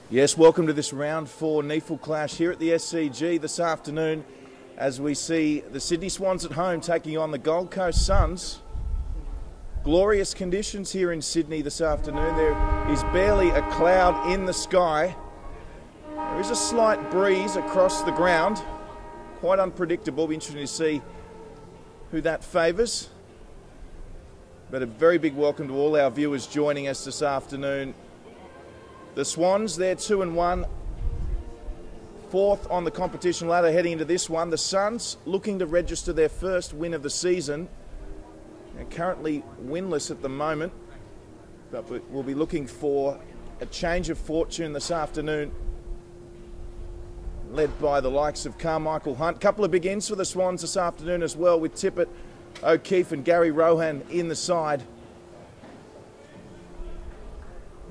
Yes, welcome to this round 4 NEAFL clash here at the SCG this afternoon as we see the Sydney Swans at home taking on the Gold Coast Suns. Glorious conditions here in Sydney this afternoon. There is barely a cloud in the sky. There is a slight breeze across the ground. Quite unpredictable. It'll be interesting to see who that favours. But a very big welcome to all our viewers joining us this afternoon. The Swans, they're 2-1, fourth on the competition ladder heading into this one. The Suns looking to register their first win of the season. They're currently winless at the moment, but we'll be looking for a change of fortune this afternoon, led by the likes of Carmichael Hunt. Couple of big ins for the Swans this afternoon as well, with Tippett, O'Keefe and Gary Rohan in the side.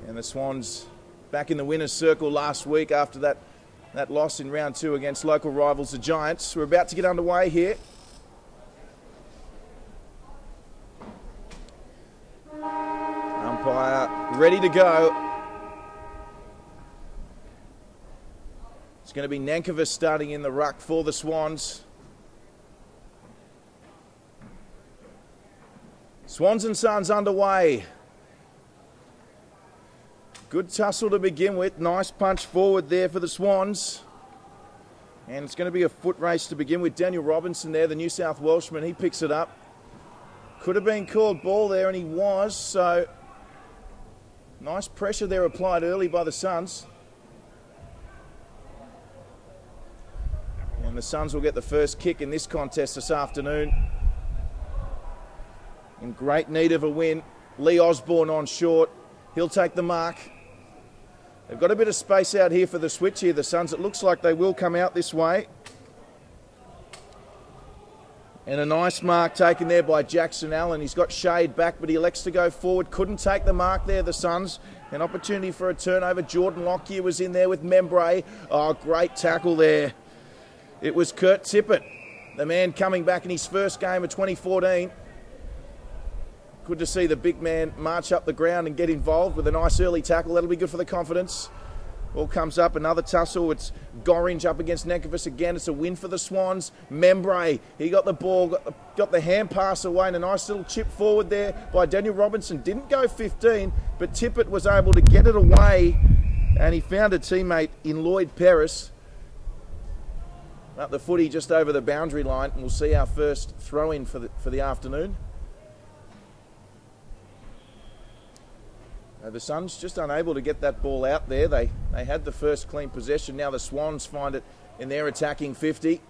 And the Swans back in the winner's circle last week after that loss in round 2 against local rivals the Giants. We're about to get underway here. Umpire ready to go. It's going to be Nankervis starting in the ruck for the Swans. Swans and Suns underway. Good tussle to begin with. Nice punch forward there for the Swans. And it's going to be a foot race to begin with. Daniel Robinson there, the New South Welshman, he picks it up. Could have been called ball there, and he was. So nice pressure there applied early by the Suns. And the Suns will get the first kick in this contest this afternoon. In great need of a win. Lee Osborne on short. He'll take the mark. They've got a bit of space out here for the switch here, the Suns. It looks like they will come out this way. And a nice mark taken there by Jackson Allen. He's got shade back, but he elects to go forward. Couldn't take the mark there, the Suns. An opportunity for a turnover. Jordan Lockyer was in there with Membray. Oh, great tackle there. It was Kurt Tippett, the man coming back in his first game of 2014. Good to see the big man march up the ground and get involved with a nice early tackle. That'll be good for the confidence. Ball comes up, another tussle. It's Gorringe up against Nankervis again. It's a win for the Swans. Membray, he got the ball, got the hand pass away, and a nice little chip forward there by Daniel Robinson. Didn't go 15, but Tippett was able to get it away, and he found a teammate in Lloyd Peris. Up the footy just over the boundary line, and we'll see our first throw-in for the afternoon. The Suns just unable to get that ball out there. They had the first clean possession. Now the Swans find it in their attacking 50.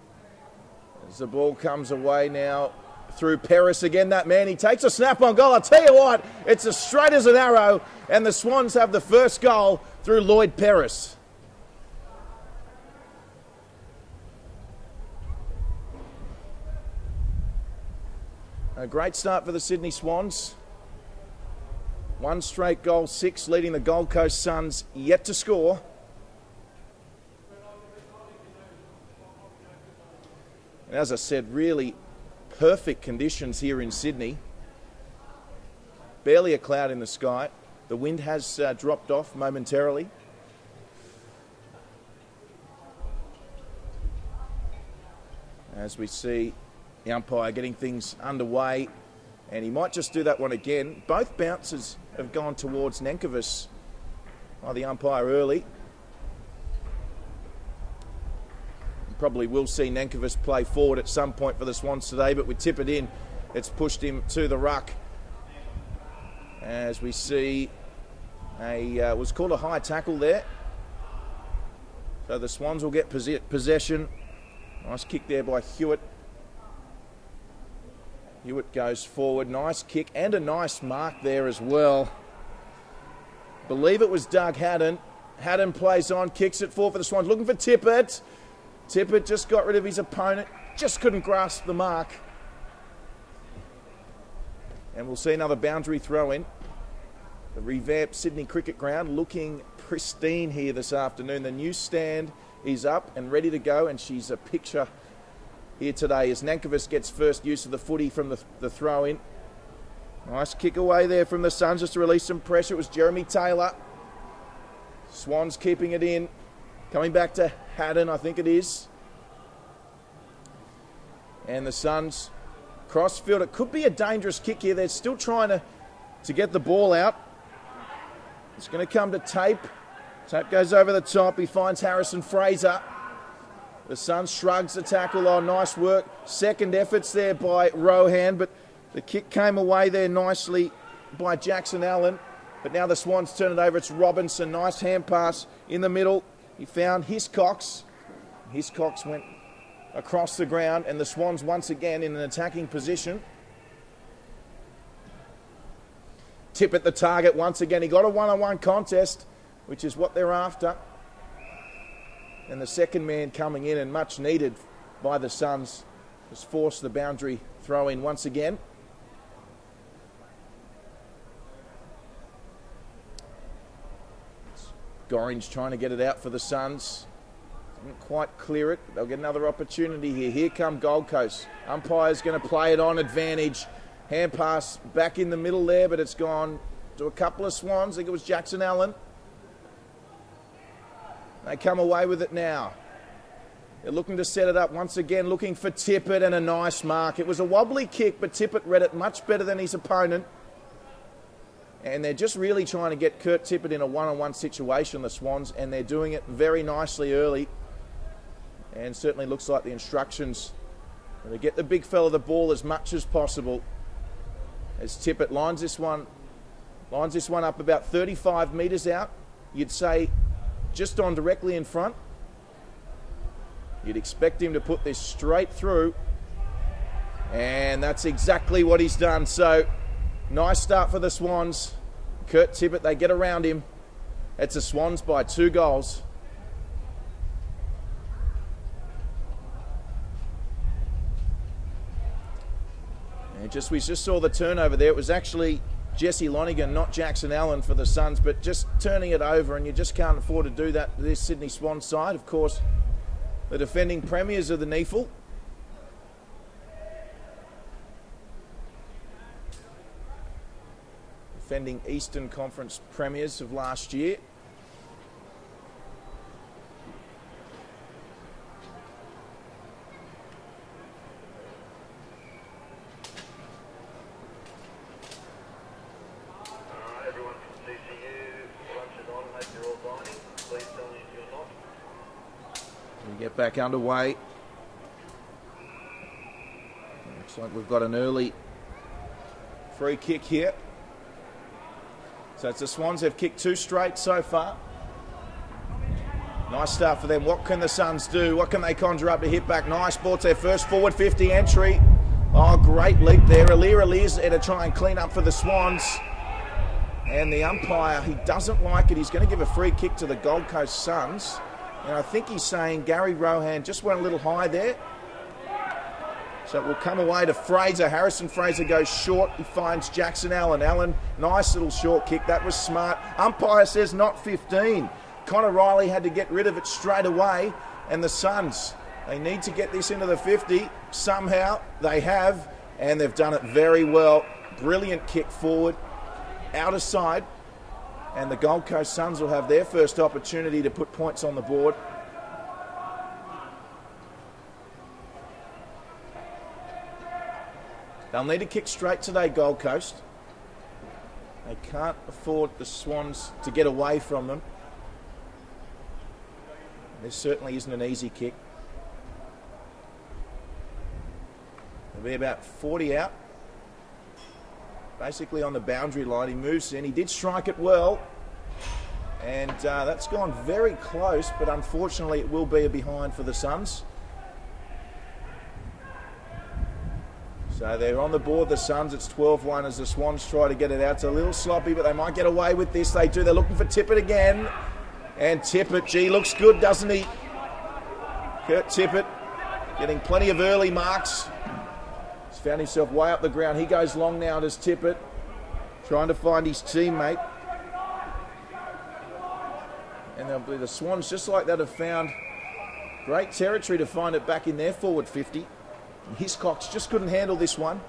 As the ball comes away now through Peris again, that man, he takes a snap on goal. I'll tell you what, it's as straight as an arrow, and the Swans have the first goal through Lloyd Peris. A great start for the Sydney Swans. One straight goal, 6, leading the Gold Coast Suns yet to score. And as I said, really perfect conditions here in Sydney. Barely a cloud in the sky. The wind has dropped off momentarily. As we see the umpire getting things underway. And he might just do that one again. Both bounces have gone towards Nankervis by the umpire early. You probably will see Nankervis play forward at some point for the Swans today, but with Tippett in, it's pushed him to the ruck. As we see, was called a high tackle there. So the Swans will get possession. Nice kick there by Hewitt. Hewitt goes forward, nice kick and a nice mark there as well. Believe it was Doug Haddon. Haddon plays on, kicks it forward for the Swans, looking for Tippett. Tippett just got rid of his opponent, just couldn't grasp the mark. And we'll see another boundary throw in. The revamped Sydney Cricket Ground looking pristine here this afternoon. The new stand is up and ready to go, and she's a picture here today as Nankervis gets first use of the footy from the throw-in. Nice kick away there from the Suns just to release some pressure. It was Jeremy Taylor. Swans keeping it in. Coming back to Haddon, I think it is. And the Suns crossfield. It could be a dangerous kick here. They're still trying to get the ball out. It's going to come to Tape. Tape goes over the top. He finds Harrison Fraser. The Suns shrugs the tackle. Oh, nice work. Second efforts there by Rohan, but the kick came away there nicely by Jackson Allen. But now the Swans turn it over. It's Robinson. Nice hand pass in the middle. He found Hiscox. Hiscox went across the ground, and the Swans once again in an attacking position. Tip at the target once again. He got a one-on-one contest, which is what they're after. And the second man coming in, and much needed by the Suns, has forced the boundary throw in once again. Gorringe trying to get it out for the Suns. Didn't quite clear it. They'll get another opportunity here. Here come Gold Coast. Umpire's going to play it on advantage. Hand pass back in the middle there, but it's gone to a couple of Swans. I think it was Jackson Allen. They come away with it now. They're looking to set it up once again, looking for Tippett, and a nice mark. It was a wobbly kick, but Tippett read it much better than his opponent. And they're just really trying to get Kurt Tippett in a one-on-one situation, the Swans, and they're doing it very nicely early. And certainly looks like the instructions are to get the big fella the ball as much as possible. As Tippett lines this one up about 35 metres out. You'd say just on directly in front. You'd expect him to put this straight through. And that's exactly what he's done. So, nice start for the Swans. Kurt Tippett, they get around him. It's the Swans by 2 goals. And we just saw the turnover there. It was actually Jesse Lonigan, not Jackson Allen for the Suns, but just turning it over, and you just can't afford to do that to this Sydney Swans side. Of course, the defending premiers of the NEAFL. Defending Eastern Conference premiers of last year. Everyone from TCU, lunch is on, hope you're all dining. Please tell me if you're not. We get back underway. Looks like we've got an early free kick here. So it's the Swans have kicked 2 straight so far. Nice start for them. What can the Suns do? What can they conjure up to hit back? Nice ball. It's their first forward 50 entry. Oh, great leap there. Ali's there to try and clean up for the Swans. And the umpire, he doesn't like it. He's going to give a free kick to the Gold Coast Suns. And I think he's saying Gary Rohan just went a little high there. So it will come away to Fraser. Harrison Fraser goes short. He finds Jackson Allen. Allen, nice little short kick. That was smart. Umpire says not 15. Connor Riley had to get rid of it straight away. And the Suns, they need to get this into the 50. Somehow they have, and they've done it very well. Brilliant kick forward, out of side. And the Gold Coast Suns will have their first opportunity to put points on the board. They'll need to kick straight today, Gold Coast. They can't afford the Swans to get away from them. This certainly isn't an easy kick. There'll be about 40 out. Basically on the boundary line. He moves in. He did strike it well. And that's gone very close, but unfortunately it will be a behind for the Suns. So they're on the board, the Suns. It's 12-1 as the Swans try to get it out. It's a little sloppy, but they might get away with this. They do. They're looking for Tippett again. And Tippett, gee, looks good, doesn't he? Kurt Tippett getting plenty of early marks. He's found himself way up the ground. He goes long now, does Tippett, trying to find his teammate. And they'll be the Swans, just like that, have found great territory to find it back in their forward 50. Hiscox just couldn't handle this one.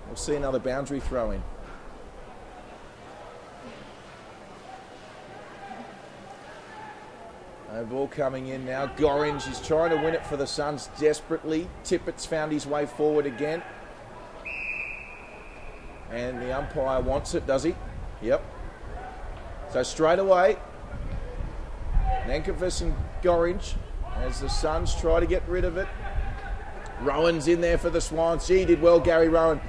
We'll see another boundary throw in. No ball coming in now. Gorringe is trying to win it for the Suns desperately. Tippett's found his way forward again. And the umpire wants it, does he? Yep. So straight away, Nankervis and Gorringe as the Suns try to get rid of it. Rowan's in there for the Swans. Gee, did well, Gary Rowan.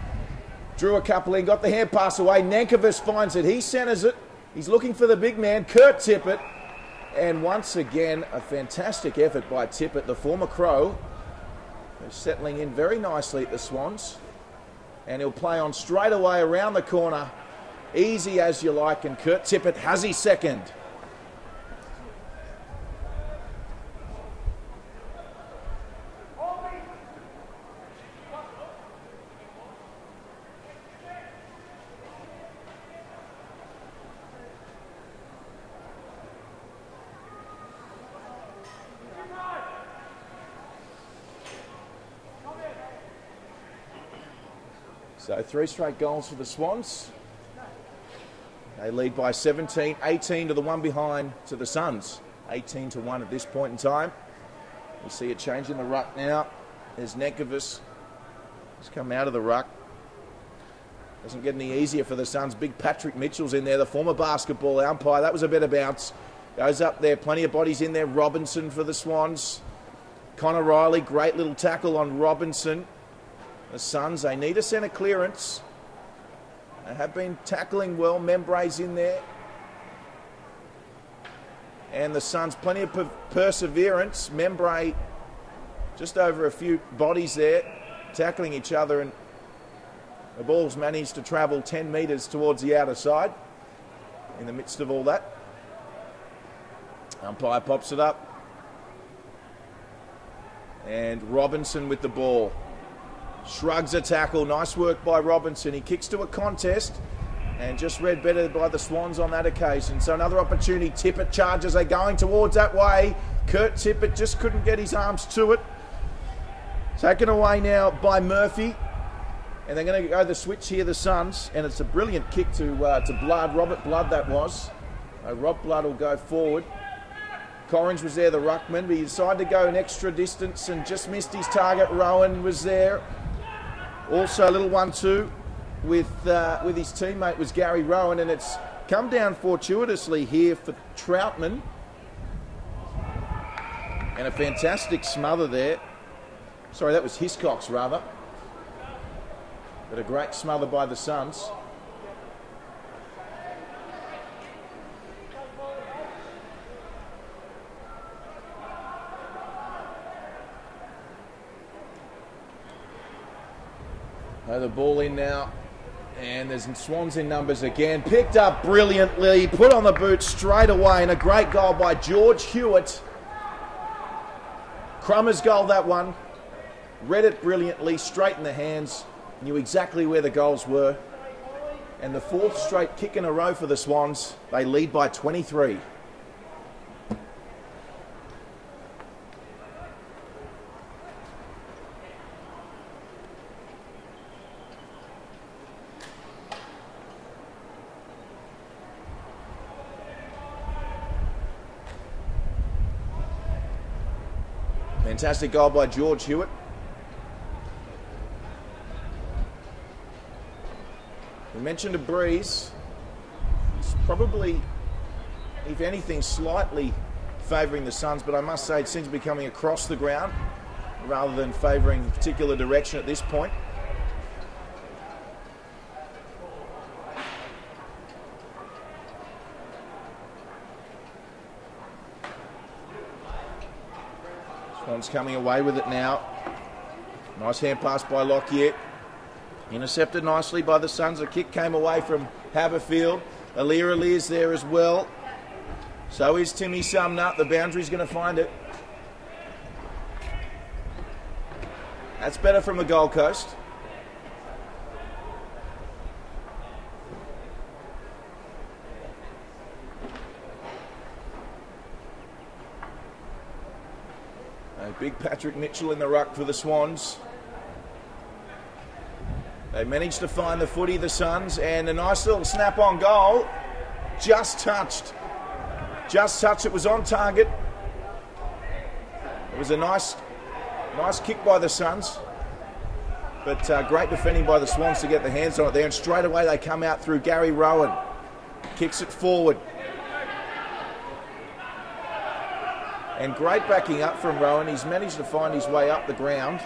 Drew a couple in, got the hand pass away. Nankervis finds it. He centres it. He's looking for the big man, Kurt Tippett. And once again, a fantastic effort by Tippett, the former Crow. They're settling in very nicely at the Swans. And he'll play on straight away around the corner. Easy as you like, and Kurt Tippett has his second. So 3 straight goals for the Swans. They lead by 17, 18 to the one behind to the Suns. 18-1 at this point in time. We see a change in the ruck now. There's Nankervis. He's come out of the ruck. Doesn't get any easier for the Suns. Big Patrick Mitchell's in there, the former basketball umpire. That was a better bounce. Goes up there, plenty of bodies in there. Robinson for the Swans. Connor Riley, great little tackle on Robinson. The Suns, they need a centre clearance. They have been tackling well. Membray's in there. And the Suns, plenty of perseverance. Membray just over a few bodies there, tackling each other, and the ball's managed to travel 10 metres towards the outer side in the midst of all that. Umpire pops it up. And Robinson with the ball. Shrugs a tackle. Nice work by Robinson. He kicks to a contest and just read better by the Swans on that occasion. So another opportunity. Tippett charges. They're going towards that way. Kurt Tippett just couldn't get his arms to it. Taken away now by Murphy. And they're going to go the switch here, the Suns. And it's a brilliant kick to Blood. Robert Blood that was. Rob Blood will go forward. Corringe was there, the ruckman, but he decided to go an extra distance and just missed his target. Rowan was there. Also a little 1-2 with his teammate was Gary Rowan, and it's come down fortuitously here for Troutman. And a fantastic smother there. Sorry, that was Hiscox rather. But a great smother by the Suns. The ball in now, and there's Swans in numbers again. Picked up brilliantly, put on the boot straight away, and a great goal by George Hewitt. Crummer's goal, that one. Read it brilliantly, straight in the hands, knew exactly where the goals were. And the 4th straight kick in a row for the Swans. They lead by 23. Fantastic goal by George Hewitt. We mentioned a breeze. It's probably, if anything, slightly favouring the Suns, but I must say it seems to be coming across the ground rather than favouring a particular direction at this point. Swans coming away with it now. Nice hand pass by Lockyer. Intercepted nicely by the Suns. A kick came away from Haberfield. Alir's there as well. So is Timmy Sumner. The boundary's going to find it. That's better from the Gold Coast. Big Patrick Mitchell in the ruck for the Swans. They managed to find the footy, the Suns, and a nice little snap-on goal. Just touched. Just touched. It was on target. It was a nice kick by the Suns, but great defending by the Swans to get the hands on it there. And straight away they come out through Gary Rowan. Kicks it forward. And great backing up from Rowan. He's managed to find his way up the ground.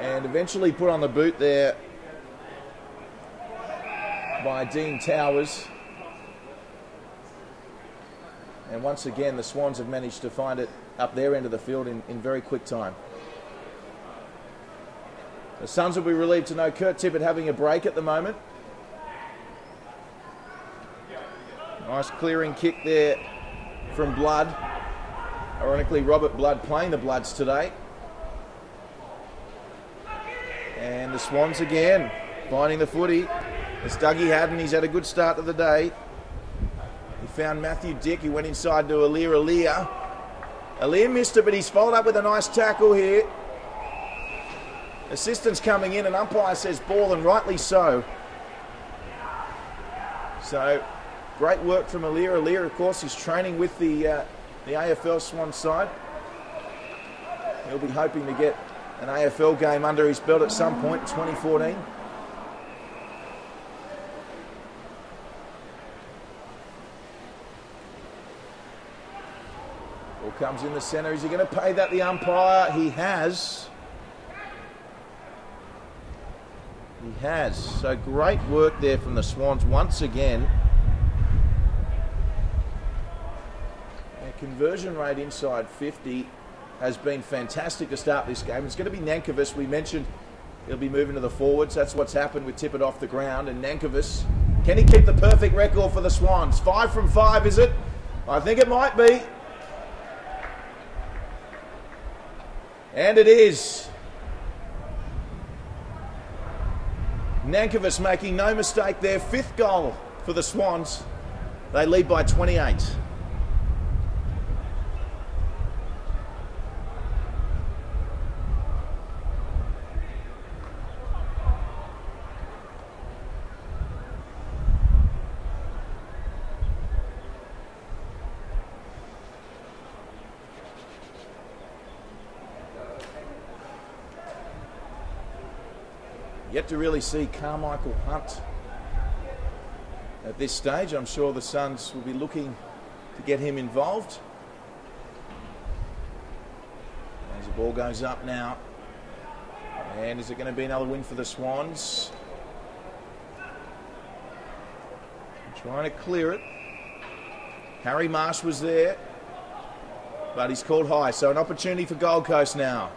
And eventually put on the boot there by Dean Towers. And once again, the Swans have managed to find it up their end of the field in very quick time. The Suns will be relieved to know Kurt Tippett having a break at the moment. Nice clearing kick there from Blood. Ironically, Robert Blood playing the Bloods today. And the Swans again finding the footy. It's Dougie Haddon. He's had a good start to the day. He found Matthew Dick. He went inside to Alir. Alir missed it, but he's followed up with a nice tackle here. Assistant's coming in, and umpire says ball, and rightly so. So, great work from Alir. Alir, of course, is training with the AFL Swans side. He'll be hoping to get an AFL game under his belt at some point in 2014. Ball comes in the centre. Is he going to pay that the umpire? He has. He has. So great work there from the Swans once again. Their conversion rate inside 50 has been fantastic to start this game. It's going to be Nankervis. We mentioned he'll be moving to the forwards. That's what's happened with Tippett off the ground. And Nankervis, can he keep the perfect record for the Swans? 5 from 5, is it? I think it might be. And it is. Nankervis making no mistake there. 5th goal for the Swans. They lead by 28. Yet to really see Carmichael Hunt at this stage. I'm sure the Suns will be looking to get him involved. As the ball goes up now. And is it going to be another win for the Swans? Trying to clear it. Harry Marsh was there, but he's called high. So an opportunity for Gold Coast now.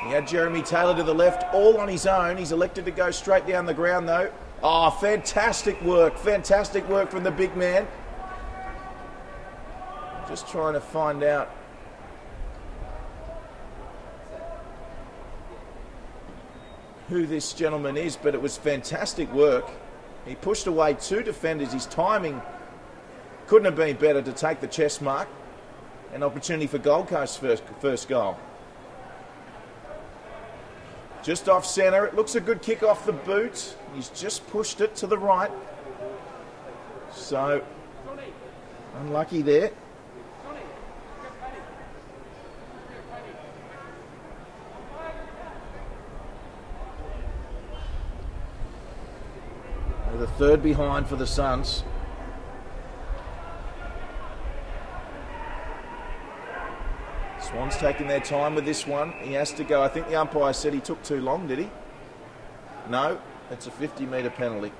He had Jeremy Taylor to the left, all on his own. He's elected to go straight down the ground, though. Oh, fantastic work. Fantastic work from the big man. Just trying to find out who this gentleman is, but it was fantastic work. He pushed away 2 defenders. His timing couldn't have been better to take the chest mark. An opportunity for Gold Coast's first goal. Just off centre. It looks a good kick off the boot. He's just pushed it to the right. So, unlucky there. With a 3rd behind for the Suns. Swans taking their time with this one. He has to go. I think the umpire said he took too long, did he? No, it's a 50-metre penalty.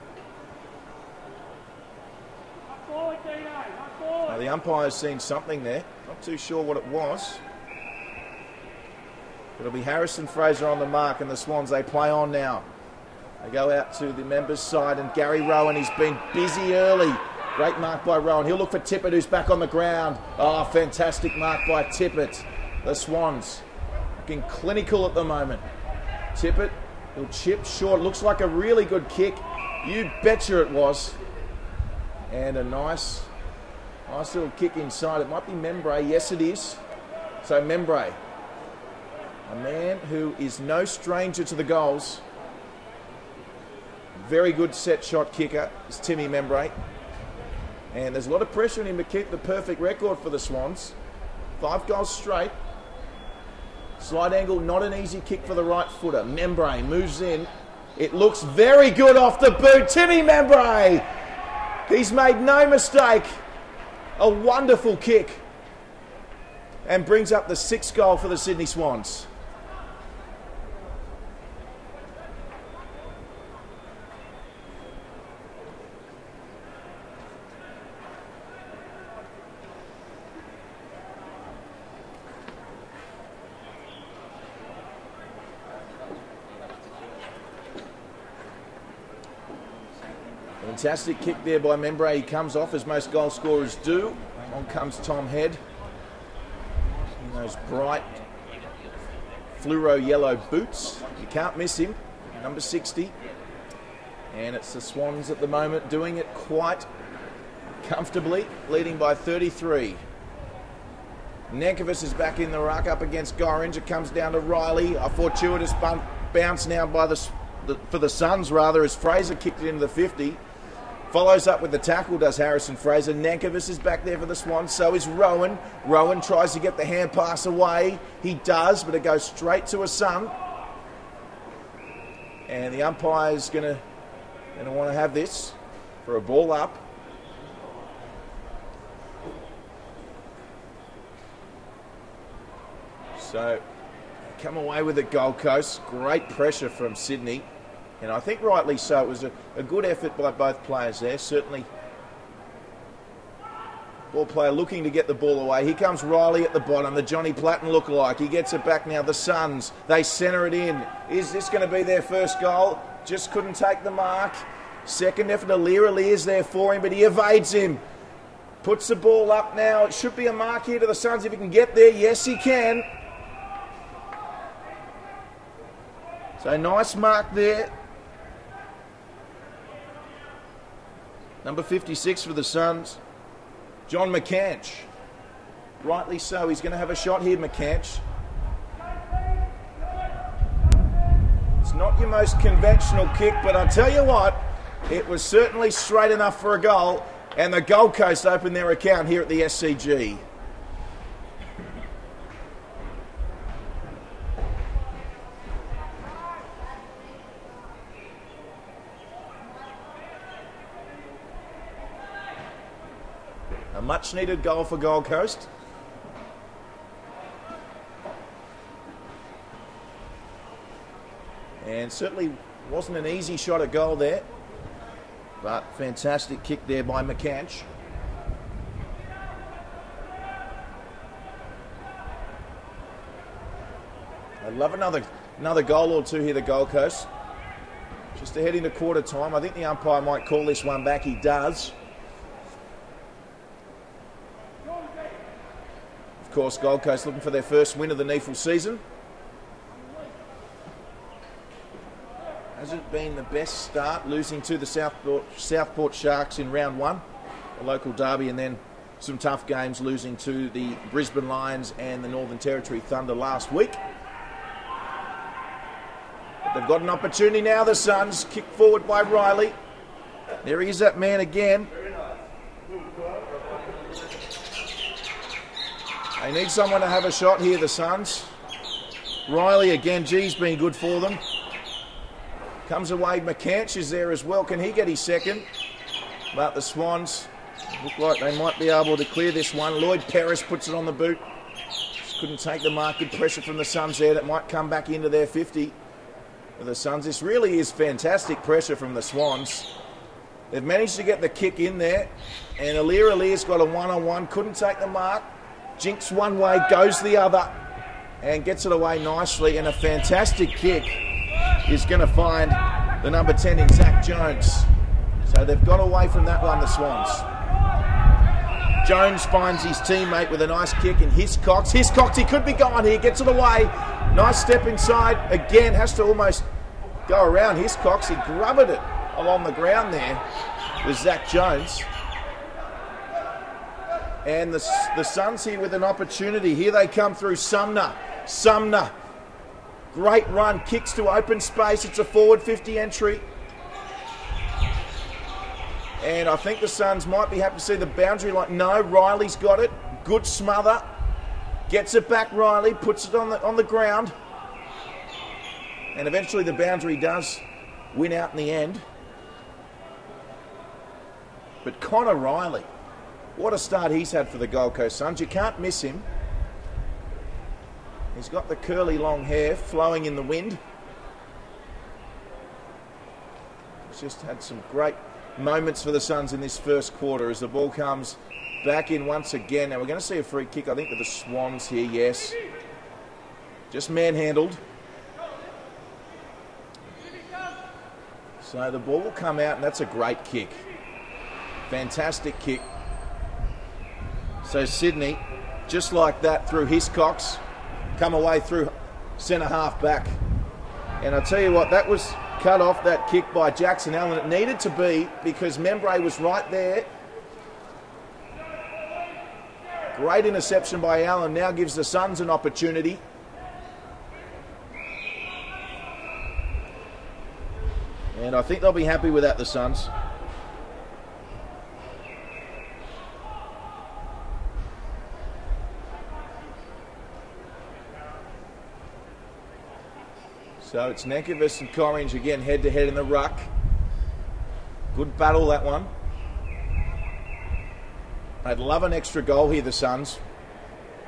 Now, the umpire's seen something there. Not too sure what it was. It'll be Harrison Fraser on the mark, and the Swans, they play on now. They go out to the members' side, and Gary Rowan, he's been busy early. Great mark by Rowan. He'll look for Tippett, who's back on the ground. Oh, fantastic mark by Tippett. The Swans looking clinical at the moment. Tippett, he'll chip short. Looks like a really good kick. You betcha it was. And a nice little kick inside. It might be Membray. Yes, it is. So Membray, a man who is no stranger to the goals. Very good set shot kicker is Timmy Membray. And there's a lot of pressure on him to keep the perfect record for the Swans. 5 goals straight. Slight angle, not an easy kick for the right footer. Membray moves in. It looks very good off the boot. Timmy Membray. He's made no mistake. A wonderful kick. And brings up the 6th goal for the Sydney Swans. Fantastic kick there by Membray. He comes off as most goal scorers do. On comes Tom Head in those bright fluoro yellow boots. You can't miss him, number 60. And it's the Swans at the moment doing it quite comfortably, leading by 33. Nankervis is back in the ruck up against Gorringe. It comes down to Riley. A fortuitous bounce now by for the Suns rather, as Fraser kicked it into the 50. Follows up with the tackle, does Harrison Fraser. Nankervis is back there for the Swans, so is Rowan. Rowan tries to get the hand pass away. He does, but it goes straight to a Sun. And the umpire's going to want to have this for a ball up. So, come away with it, Gold Coast. Great pressure from Sydney. And I think rightly so. It was a good effort by both players there. Certainly, ball player looking to get the ball away. Here comes Riley at the bottom, the Johnny Platten lookalike. He gets it back now. The Suns, they centre it in. Is this going to be their first goal? Just couldn't take the mark. Second effort, Aliir there for him, but he evades him. Puts the ball up now. It should be a mark here to the Suns if he can get there. Yes, he can. So nice mark there. Number 56 for the Suns, John McCanch. Rightly so, he's going to have a shot here, McCanch. It's not your most conventional kick, but I'll tell you what, it was certainly straight enough for a goal, and the Gold Coast opened their account here at the SCG. A much-needed goal for Gold Coast. And certainly wasn't an easy shot at goal there. But fantastic kick there by McCanch. I'd love another goal or two here, the Gold Coast. Just ahead into quarter time. I think the umpire might call this one back. He does. Of course, Gold Coast looking for their first win of the NEAFL season. Hasn't been the best start, losing to the Southport Sharks in round 1, a local derby, and then some tough games, losing to the Brisbane Lions and the Northern Territory Thunder last week. But they've got an opportunity now, the Suns. Kick forward by Riley. There he is, that man again. They need someone to have a shot here, the Suns. Riley again, geez, been good for them. Comes away, McCanch is there as well. Can he get his second? But the Swans look like they might be able to clear this one. Lloyd Perris puts it on the boot. Just couldn't take the mark. Good pressure from the Suns there. That might come back into their 50 for the Suns. This really is fantastic pressure from the Swans. They've managed to get the kick in there. And Aliir's got a one-on-one. Couldn't take the mark. Jinks one way, goes the other, and gets it away nicely. And a fantastic kick is going to find the number 10 in Zach Jones. So they've got away from that one, the Swans. Jones finds his teammate with a nice kick, and Hiscox, he could be gone here, gets it away. Nice step inside. Again, has to almost go around Hiscox. He grubbered it along the ground there with Zach Jones. And the Suns here with an opportunity. Here they come through Sumner. Sumner. Great run. Kicks to open space. It's a forward 50 entry. And I think the Suns might be happy to see the boundary line. No, Riley's got it. Good smother. Gets it back, Riley. Puts it on the ground. And eventually the boundary does win out in the end. But Connor Riley, what a start he's had for the Gold Coast Suns. You can't miss him. He's got the curly long hair flowing in the wind. He's just had some great moments for the Suns in this first quarter as the ball comes back in once again. Now we're going to see a free kick, I think, with the Swans here, yes. Just manhandled. So the ball will come out, and that's a great kick. Fantastic kick. So Sydney, just like that, through Hiscox, come away through centre half back. And I tell you what, that was cut off, that kick by Jackson Allen. It needed to be, because Membray was right there. Great interception by Allen. Now gives the Suns an opportunity. And I think they'll be happy with that, the Suns. So it's Nankervis and Corringe again head-to-head in the ruck. Good battle, that one. I'd love an extra goal here, the Suns,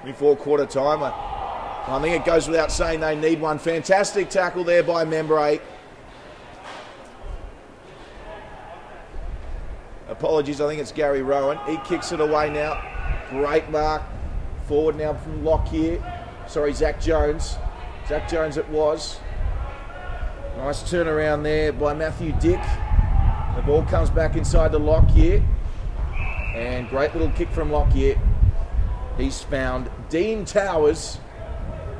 before quarter time. I think it goes without saying they need one. Fantastic tackle there by Membray. Apologies, I think it's Gary Rowan. He kicks it away now. Great mark. Forward now from Lockyer. Sorry, Zach Jones. Zach Jones it was. Nice turnaround there by Matthew Dick. The ball comes back inside to Lockyer. And great little kick from Lockyer. He's found Dean Towers.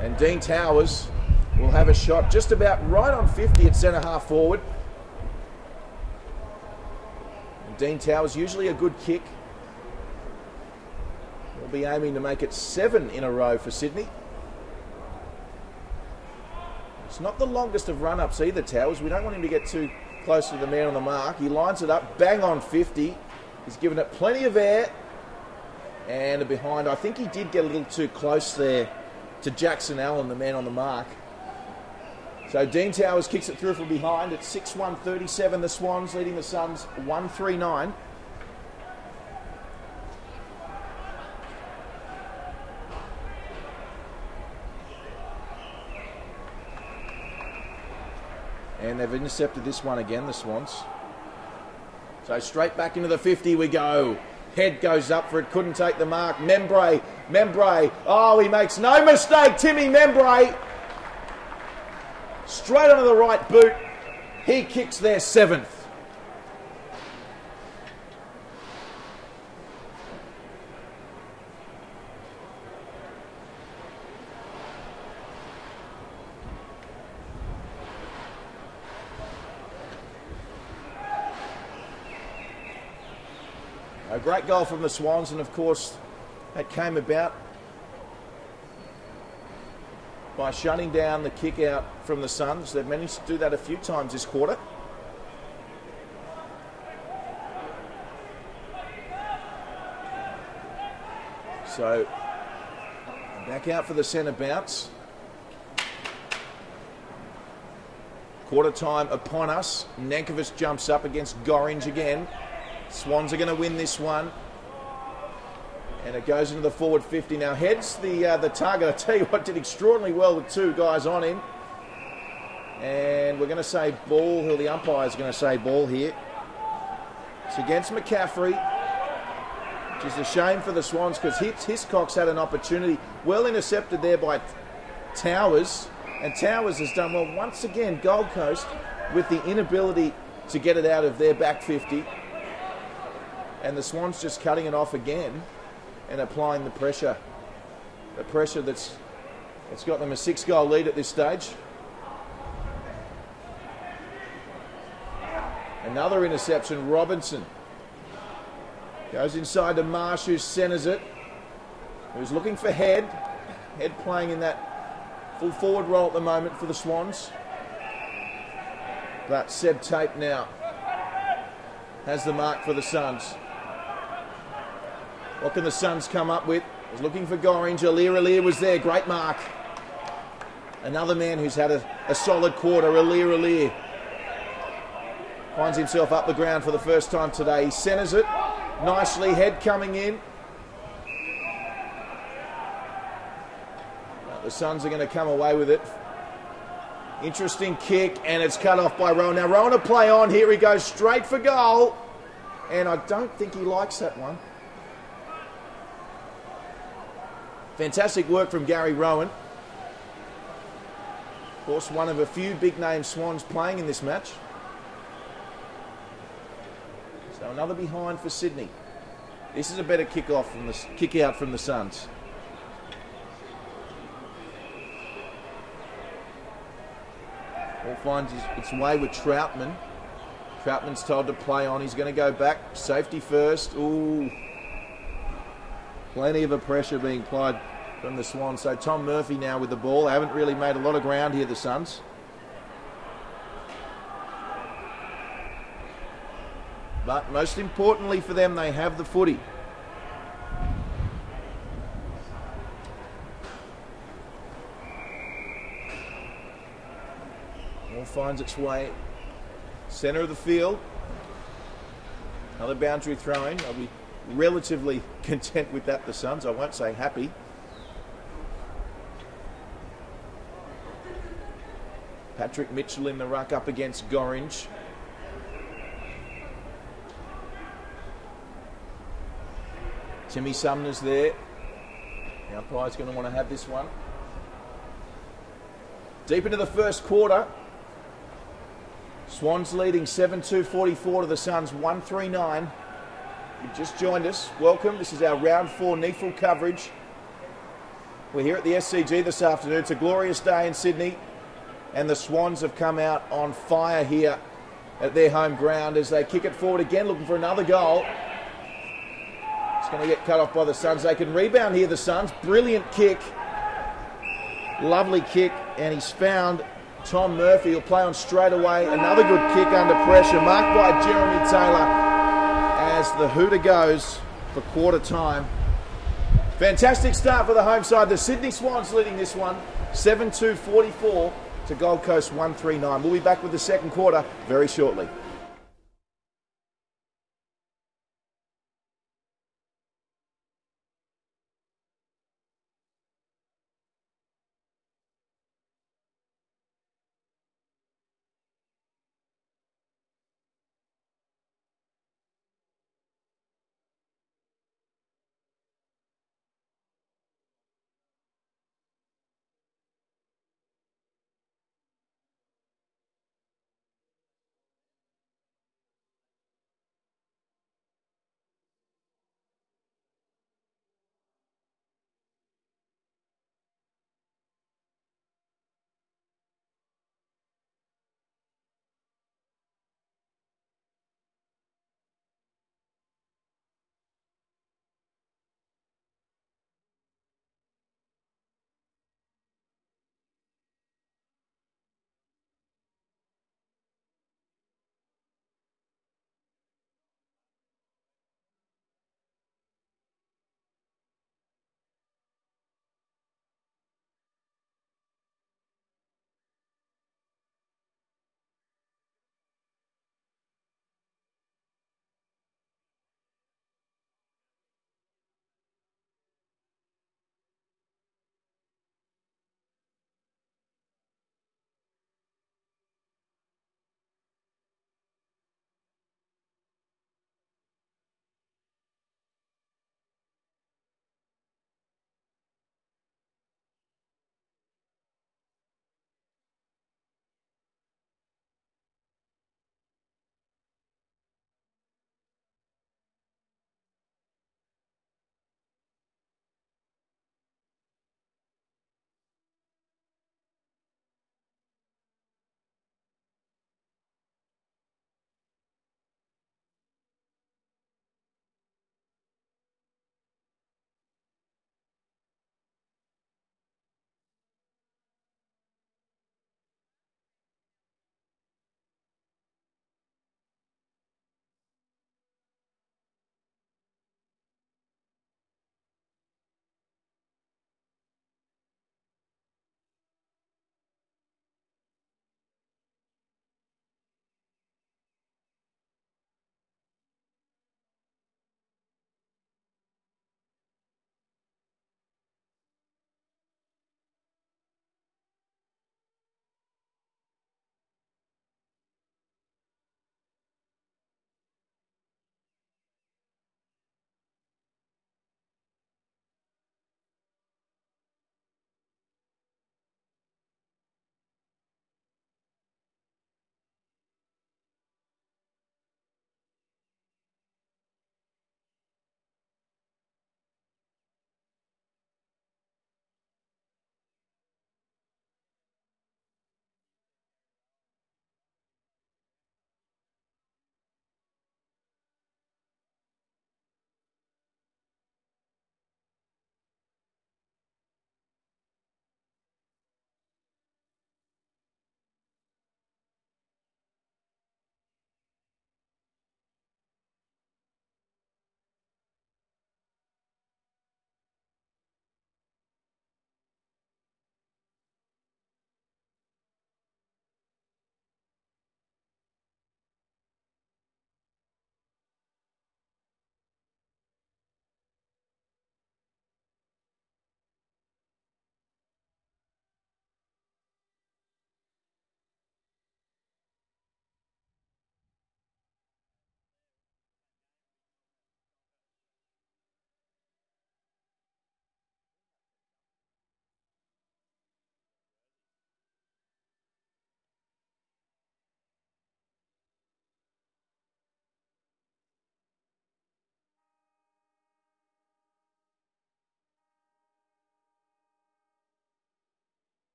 And Dean Towers will have a shot just about right on 50 at centre half forward. And Dean Towers, usually a good kick. We'll be aiming to make it 7 in a row for Sydney. It's not the longest of run-ups either, Towers. We don't want him to get too close to the man on the mark. He lines it up, bang on 50. He's given it plenty of air. And behind, I think he did get a little too close there to Jackson Allen, the man on the mark. So Dean Towers kicks it through from behind. It's 6-1-37, the Swans leading the Suns 1-3-9. And they've intercepted this one again, the Swans. So straight back into the 50 we go. Head goes up for it, couldn't take the mark. Membray. Oh, he makes no mistake, Timmy Membray. Straight onto the right boot. He kicks their 7th. A great goal from the Swans, and of course that came about by shutting down the kick out from the Suns. They've managed to do that a few times this quarter. So back out for the centre bounce. Quarter time upon us. Nankervis jumps up against Gorringe again. Swans are going to win this one. And it goes into the forward 50. Now Head's the target. I tell you what, did extraordinarily well with 2 guys on him. And we're going to say ball. Who the umpire's going to say ball here. It's against McCaffrey. Which is a shame for the Swans because Hiscox had an opportunity. Well intercepted there by Towers. And Towers has done well once again, Gold Coast, with the inability to get it out of their back 50. And the Swans just cutting it off again and applying the pressure. The pressure that's got them a 6-goal lead at this stage. Another interception, Robinson. Goes inside to Marsh, who centres it. Who's looking for Head. Head playing in that full forward role at the moment for the Swans. But Seb Tape now has the mark for the Suns. What can the Suns come up with? He's looking for Gorringe. Aliir was there. Great mark. Another man who's had a solid quarter. Aliir finds himself up the ground for the first time today. He centres it nicely. Head coming in. The Suns are going to come away with it. Interesting kick, and it's cut off by Rowan. Now Rowan will play on. Here he goes straight for goal. And I don't think he likes that one. Fantastic work from Gary Rowan. Of course, one of a few big-name Swans playing in this match. So another behind for Sydney. This is a better kick-off from the kick-out from the Suns. Ball finds its way with Troutman. Troutman's told to play on. He's going to go back. Safety first. Ooh. Plenty of a pressure being applied from the Swans. So Tom Murphy now with the ball. They haven't really made a lot of ground here, the Suns. But most importantly for them, they have the footy. Ball finds its way centre of the field. Another boundary throw-in. I'll be relatively content with that, the Suns. I won't say happy. Patrick Mitchell in the ruck up against Gorringe. Timmy Sumner's there. The umpire's going to want to have this one. Deep into the first quarter. Swans leading 7-2-44 to the Suns, 139. You've just joined us. Welcome. This is our round 4 NEFL coverage. We're here at the SCG this afternoon. It's a glorious day in Sydney, and the Swans have come out on fire here at their home ground as they kick it forward again, looking for another goal. It's going to get cut off by the Suns. They can rebound here, the Suns. Brilliant kick. Lovely kick, and he's found Tom Murphy. He'll play on straight away. Another good kick under pressure, marked by Jeremy Taylor as the hooter goes for quarter time. Fantastic start for the home side. The Sydney Swans leading this one, 7-2-44 to Gold Coast 139. We'll be back with the second quarter very shortly.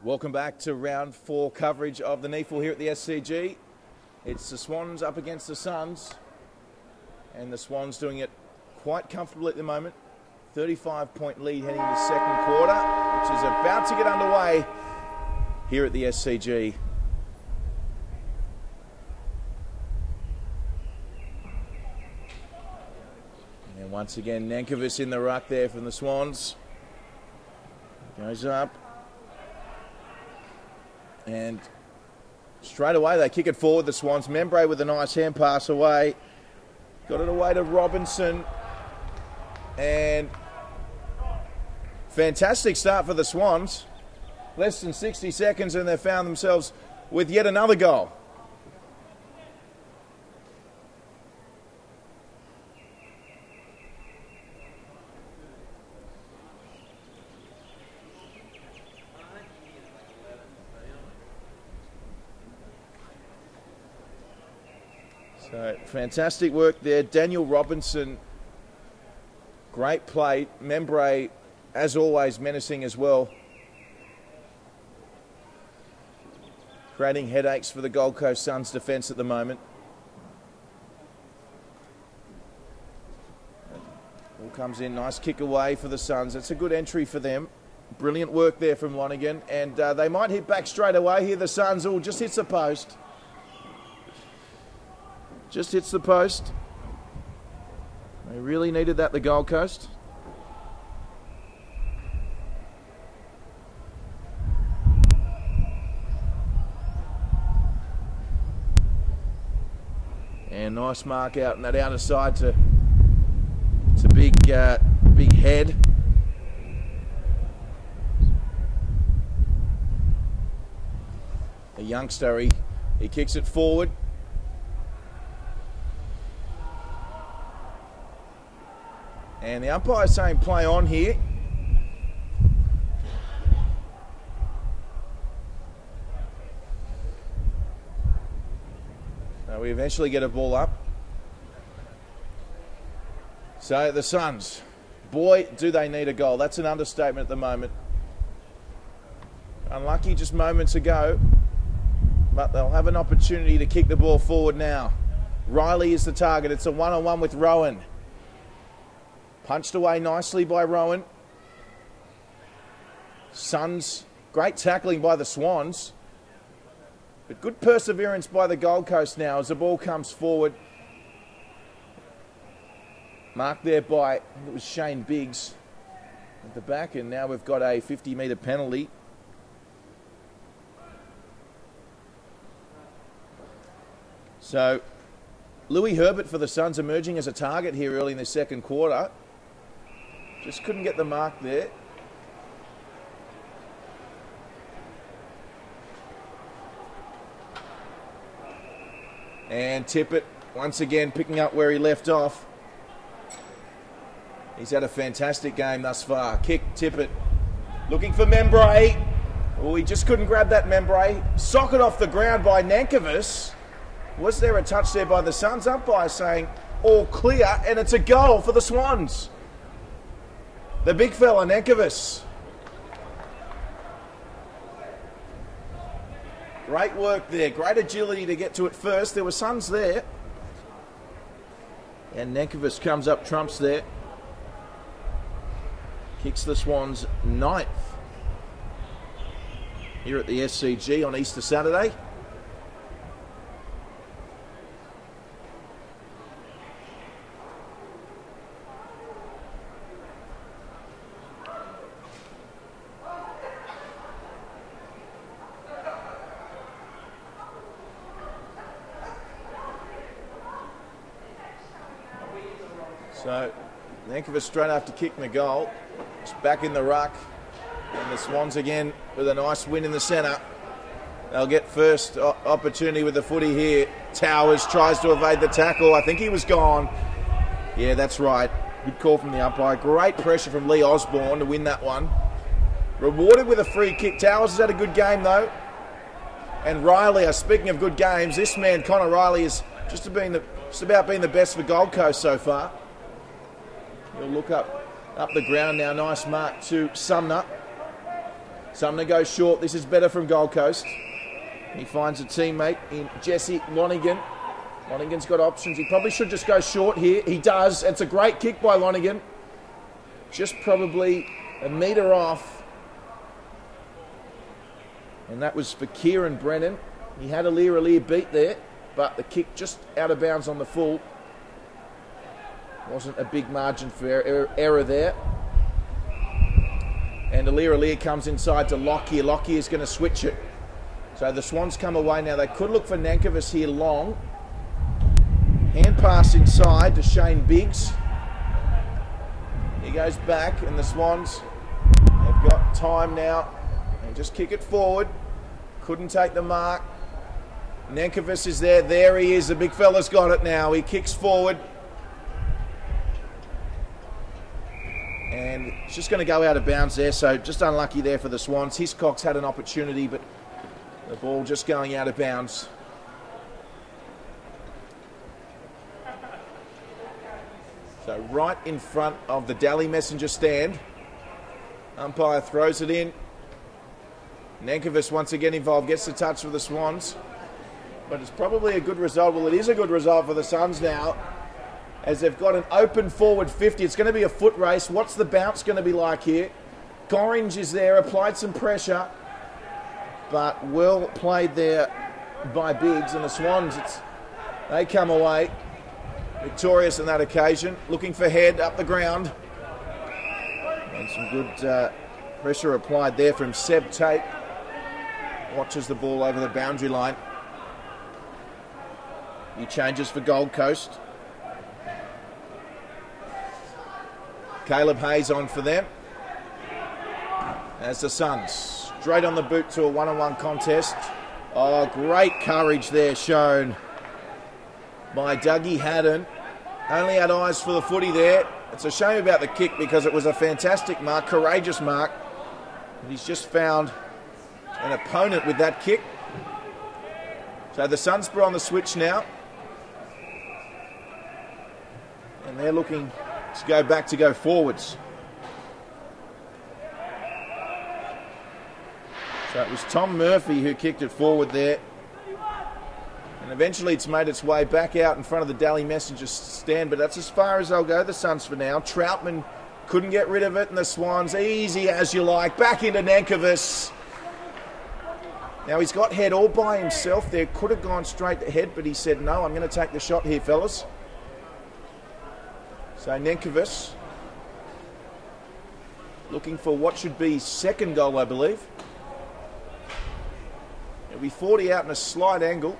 Welcome back to round 4 coverage of the NEAFL here at the SCG. It's the Swans up against the Suns, and the Swans doing it quite comfortably at the moment. 35-point lead heading into the second quarter, which is about to get underway here at the SCG. And once again, Nankervis in the ruck there from the Swans. Goes up. And straight away they kick it forward, the Swans. Membray with a nice hand pass away. Got it away to Robinson. And fantastic start for the Swans. Less than 60 seconds and they've found themselves with yet another goal. So fantastic work there. Daniel Robinson, great play. Membray, as always, menacing as well. Creating headaches for the Gold Coast Suns defence at the moment. All comes in, nice kick away for the Suns. It's a good entry for them. Brilliant work there from Lonergan. And they might hit back straight away here, the Suns. Oh, just hits the post. Just hits the post. They really needed that, the Gold Coast. And nice mark out on that outer side to big head. A youngster, he kicks it forward. And the umpire's saying play on here. So we eventually get a ball up. So the Suns, boy, do they need a goal. That's an understatement at the moment. Unlucky just moments ago, but they'll have an opportunity to kick the ball forward now. Riley is the target. It's a one-on-one with Rowan. Punched away nicely by Rowan. Suns, great tackling by the Swans. But good perseverance by the Gold Coast now as the ball comes forward. Marked there by, I think it was Shane Biggs at the back, and now we've got a 50-metre penalty. So, Louis Herbert for the Suns emerging as a target here early in the second quarter. Just couldn't get the mark there. And Tippett, once again, picking up where he left off. He's had a fantastic game thus far. Kick, Tippett. Looking for Membray. Oh, he just couldn't grab that, Membray. Socket off the ground by Nankervis. Was there a touch there by the Suns? Umpire saying all clear, and it's a goal for the Swans. The big fella, Nankervis. Great work there. Great agility to get to it first. There were Suns there. And Nankervis comes up trumps there. Kicks the Swans 9th here at the SCG on Easter Saturday. So, Nankervis straight after kicking the goal. It's back in the ruck. And the Swans again with a nice win in the centre. They'll get first opportunity with the footy here. Towers tries to evade the tackle. I think he was gone. Yeah, that's right. Good call from the umpire. Great pressure from Lee Osborne to win that one. Rewarded with a free kick. Towers has had a good game though. And Riley, speaking of good games, this man, Connor Riley, is just about being the best for Gold Coast so far. He'll look up the ground now. Nice mark to Sumner. Something to go short. This is better from Gold Coast. He finds a teammate in Jesse Lonigan. Lonigan's got options. He probably should just go short here. He does. It's a great kick by Lonigan. Just probably a metre off. And that was for Kieran Brennan. He had a Lear beat there, but the kick just out of bounds on the full. Wasn't a big margin for error there. And Lear comes inside to Lockyer. Lockyer is going to switch it. So the Swans come away now. They could look for Nankervis here long. Hand pass inside to Shane Biggs. He goes back, and the Swans have got time now. And just kick it forward. Couldn't take the mark. Nankervis is there. There he is. The big fella's got it now. He kicks forward. And it's just going to go out of bounds there. So just unlucky there for the Swans. Hiscock's had an opportunity, but the ball just going out of bounds. So right in front of the Daly Messenger stand. Umpire throws it in. Nankervis once again involved, gets the touch for the Swans. But it's probably a good result. Well, it is a good result for the Suns now, as they've got an open forward 50. It's going to be a foot race. What's the bounce going to be like here? Gorringe is there, applied some pressure, but well played there by Biggs. And the Swans, they come away victorious on that occasion. Looking for head up the ground. And some good pressure applied there from Seb Tate. Watches the ball over the boundary line. He changes for Gold Coast. Caleb Hayes on for them. As the Suns straight on the boot to a one-on-one contest. Oh, great courage there shown by Dougie Haddon. Only had eyes for the footy there. It's a shame about the kick because it was a fantastic mark, courageous mark. But he's just found an opponent with that kick. So the Suns are on the switch now. And they're looking to go back to go forwards. So it was Tom Murphy who kicked it forward there. And eventually it's made its way back out in front of the Daly Messenger stand, but that's as far as they'll go, the Suns, for now. Troutman couldn't get rid of it, and the Swans, easy as you like. Back into Nankervis. Now he's got head all by himself there. Could have gone straight to head, but he said, no, I'm going to take the shot here, fellas. So Nankervis looking for what should be his second goal, I believe. It'll be 40 out in a slight angle.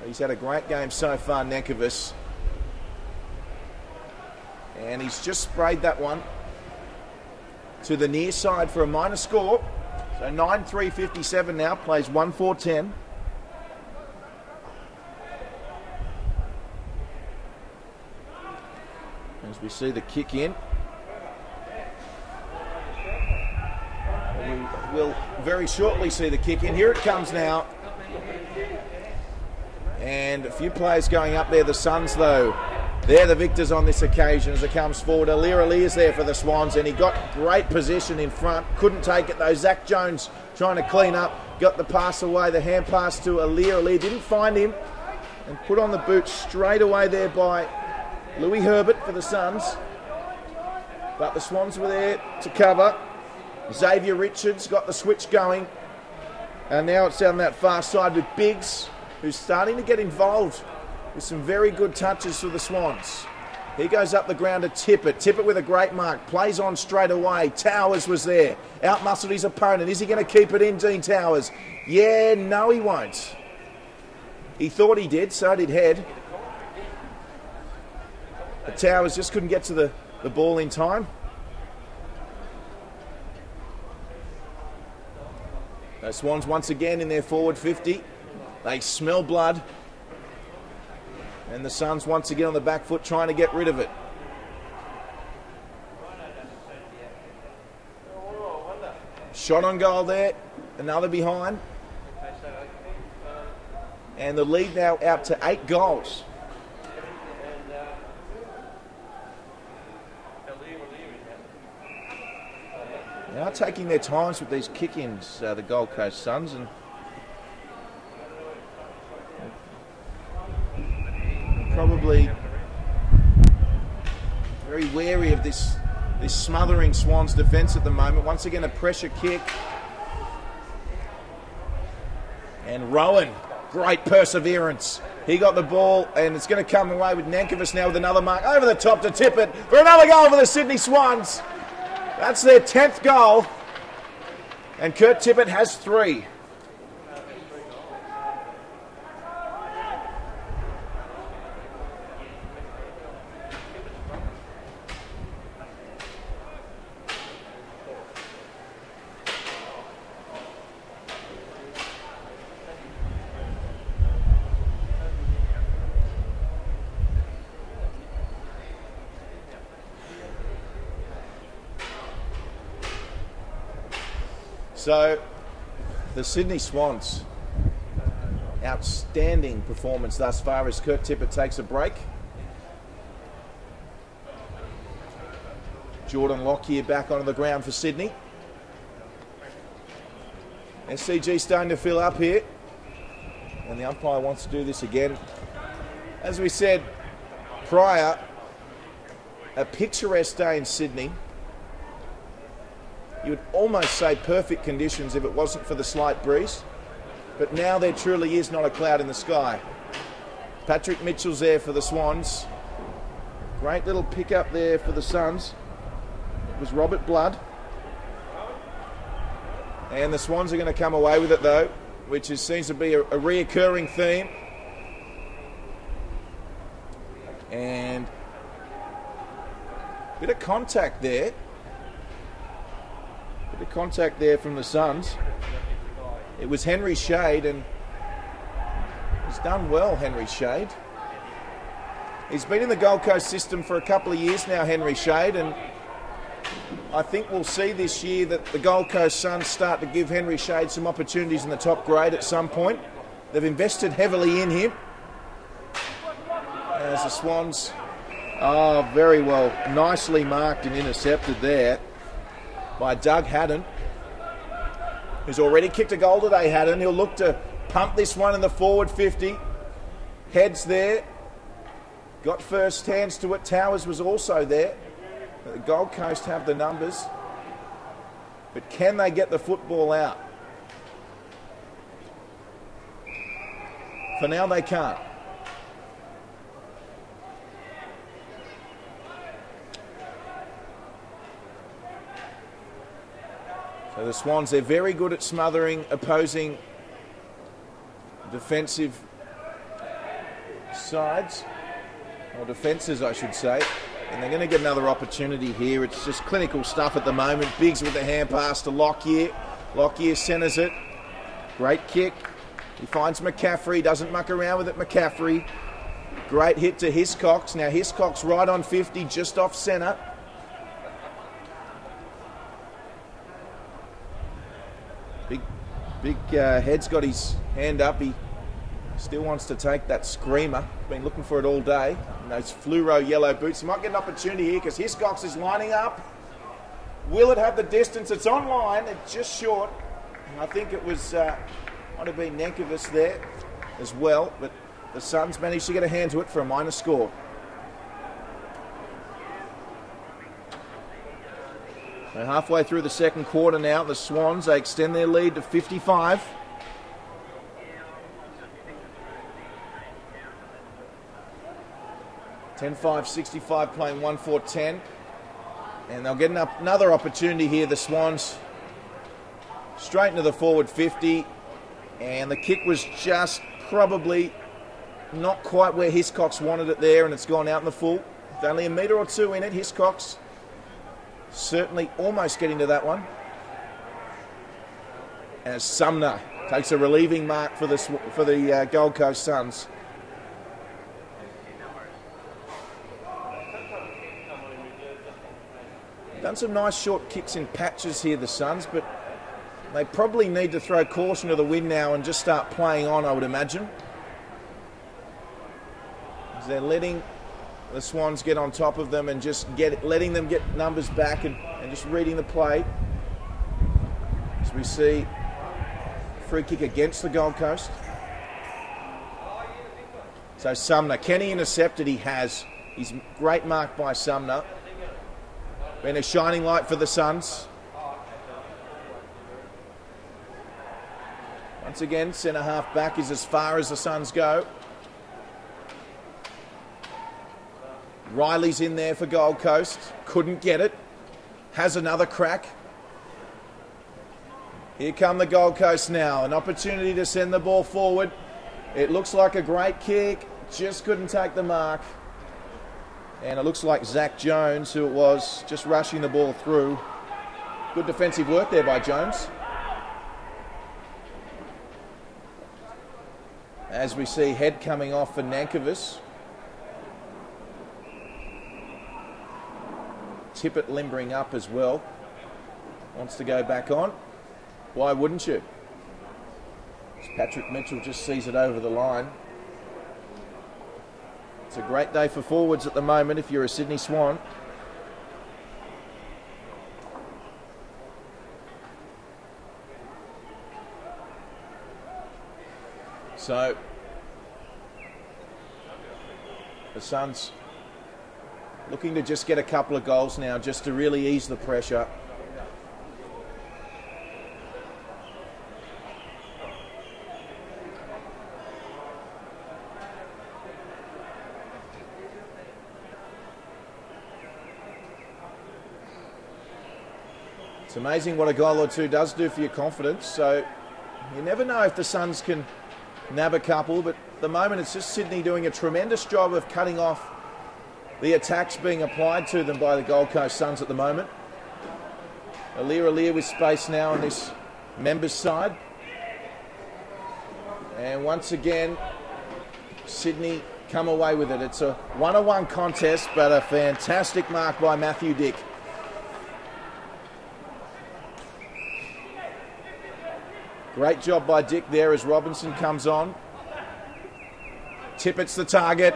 He's had a great game so far, Nankervis. And he's just sprayed that one to the near side for a minor score. So 9-3-57 now, plays 1-4-10. As we see the kick in. We will very shortly see the kick in. Here it comes now. And a few players going up there. The Suns, though, they're the victors on this occasion as it comes forward. Lear is there for the Swans, and he got great position in front. Couldn't take it, though. Zach Jones trying to clean up. Got the pass away, the hand pass to Lear. Didn't find him. And put on the boot straight away there by Louis Herbert for the Suns. But the Swans were there to cover. Xavier Richards got the switch going. And now it's down that far side with Biggs, who's starting to get involved with some very good touches for the Swans. He goes up the ground to Tippett. Tippett with a great mark. Plays on straight away. Towers was there. Outmuscled his opponent. Is he going to keep it in, Dean Towers? Yeah, no he won't. He thought he did, so did Head. But Towers just couldn't get to the ball in time. The Swans once again in their forward 50. They smell blood. And the Suns once again on the back foot trying to get rid of it. Shot on goal there. Another behind. And the lead now out to 8 goals. They are taking their times with these kick-ins, the Gold Coast Suns, and probably very wary of this smothering Swans defence at the moment. Once again, a pressure kick. And Rowan, great perseverance. He got the ball, and it's going to come away with Nankervis now with another mark over the top to tip it for another goal for the Sydney Swans. That's their 10th goal, and Kurt Tippett has 3. So, the Sydney Swans, outstanding performance thus far as Kurt Tippett takes a break. Jordan Lockyer back onto the ground for Sydney. SCG starting to fill up here, and the umpire wants to do this again. As we said prior, a picturesque day in Sydney. You would almost say perfect conditions if it wasn't for the slight breeze. But now there truly is not a cloud in the sky. Patrick Mitchell's there for the Swans. Great little pick-up there for the Suns. It was Robert Blood. And the Swans are going to come away with it, though, which seems to be a reoccurring theme. And a bit of contact there. The contact there from the Suns. It was Henry Shade, and he's done well, Henry Shade. He's been in the Gold Coast system for a couple of years now, Henry Shade, and I think we'll see this year that the Gold Coast Suns start to give Henry Shade some opportunities in the top grade at some point. They've invested heavily in him. As the Swans, very well, nicely marked and intercepted there by Doug Haddon, who's already kicked a goal today, Haddon. He'll look to pump this one in the forward 50. Heads there. Got first hands to it. Towers was also there. The Gold Coast have the numbers. But can they get the football out? For now, they can't. So the Swans, they're very good at smothering opposing defensive sides, or defences I should say, and they're going to get another opportunity here. It's just clinical stuff at the moment. Biggs with the hand pass to Lockyer. Lockyer centres it. Great kick. He finds McCaffrey, doesn't muck around with it, McCaffrey. Great hit to Hiscox. Now Hiscox right on 50, just off centre. Big Head's got his hand up. He still wants to take that screamer. Been looking for it all day. And those fluoro yellow boots. He might get an opportunity here because Hiscox is lining up. Will it have the distance? It's on line. It's just short. And I think it was, might have been Nankervis there as well. But the Suns managed to get a hand to it for a minor score. They're halfway through the second quarter now. The Swans, they extend their lead to 55. (10-5, 65, playing 1-4-10. And they'll get another opportunity here, the Swans. Straight into the forward 50. And the kick was just probably not quite where Hiscox wanted it there, and it's gone out in the full. With only a metre or two in it, Hiscox certainly almost getting to that one. As Sumner takes a relieving mark for the Gold Coast Suns. Done some nice short kicks in patches here, the Suns, but they probably need to throw caution to the wind now and just start playing on, I would imagine. As they're letting the Swans get on top of them and just letting them get numbers back and just reading the play. As we see, free kick against the Gold Coast. So Sumner, can he intercept it? He has. He's great mark by Sumner. Been a shining light for the Suns. Once again, centre half back is as far as the Suns go. Riley's in there for Gold Coast. Couldn't get it. Has another crack. Here come the Gold Coast now. An opportunity to send the ball forward. It looks like a great kick. Just couldn't take the mark. And it looks like Zach Jones, who it was, just rushing the ball through. Good defensive work there by Jones. As we see, head coming off for Nankervis. Tippett limbering up as well. Wants to go back on. Why wouldn't you? Patrick Mitchell just sees it over the line. It's a great day for forwards at the moment if you're a Sydney Swan. So the Suns looking to just get a couple of goals now just to really ease the pressure. It's amazing what a goal or two does do for your confidence. So you never know if the Suns can nab a couple, but at the moment it's just Sydney doing a tremendous job of cutting off the attacks being applied to them by the Gold Coast Suns at the moment. Alir with space now on this members side. And once again, Sydney come away with it. It's a 1-on-1 contest, but a fantastic mark by Matthew Dick. Great job by Dick there as Robinson comes on. Tippett's the target.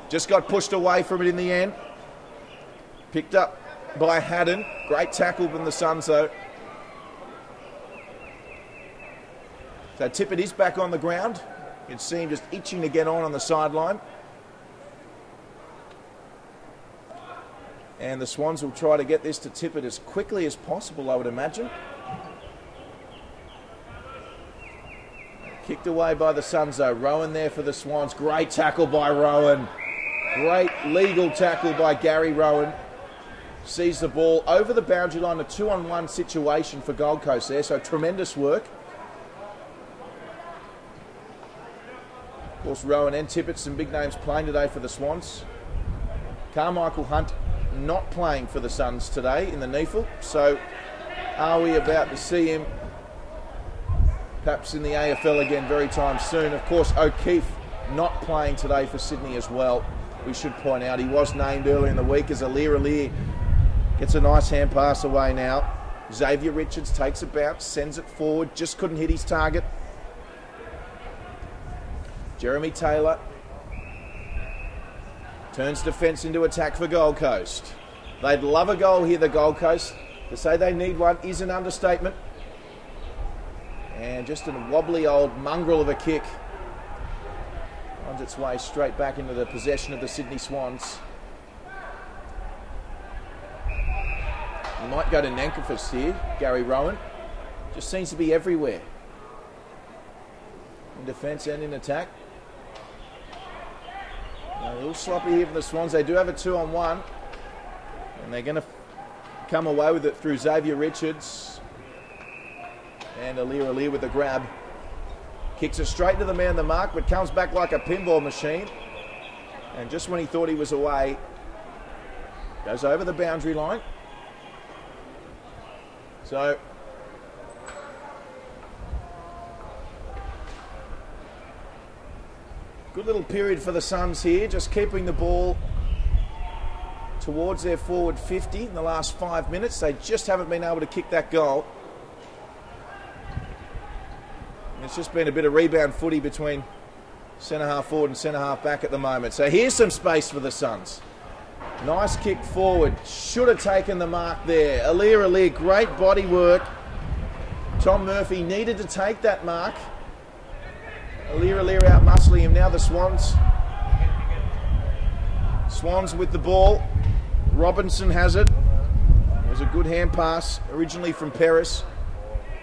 Just got pushed away from it in the end. Picked up by Haddon. Great tackle from the Suns though. So Tippett is back on the ground. You can see him just itching to get on the sideline. And the Swans will try to get this to Tippett as quickly as possible, I would imagine. Kicked away by the Suns though. Rowan there for the Swans. Great tackle by Rowan. Great legal tackle by Gary Rowan. Sees the ball over the boundary line. A 2-on-1 situation for Gold Coast there. So tremendous work. Of course, Rowan and Tippett, some big names playing today for the Swans. Carmichael Hunt not playing for the Suns today in the NEFL. So are we about to see him perhaps in the AFL again very time soon? Of course, O'Keefe not playing today for Sydney as well. We should point out he was named earlier in the week as Alir gets a nice hand pass away now. Xavier Richards takes a bounce, sends it forward, just couldn't hit his target. Jeremy Taylor turns defence into attack for Gold Coast. They'd love a goal here, the Gold Coast. To say they need one is an understatement. And just a wobbly old mongrel of a kick finds its way straight back into the possession of the Sydney Swans. He might go to Nankervis here, Gary Rowan. Just seems to be everywhere. In defence and in attack. A little sloppy here for the Swans. They do have a 2-on-1. And they're going to come away with it through Xavier Richards. And Alir with the grab. Kicks it straight to the man on the mark, but comes back like a pinball machine. And just when he thought he was away, goes over the boundary line. So good little period for the Suns here, just keeping the ball towards their forward 50 in the last 5 minutes. They just haven't been able to kick that goal. It's just been a bit of rebound footy between centre-half forward and centre-half back at the moment. So here's some space for the Suns. Nice kick forward. Should have taken the mark there. Alir, great body work. Tom Murphy needed to take that mark. Alira out muscling him. Now the Swans. Swans with the ball. Robinson has it. It was a good hand pass originally from Peris.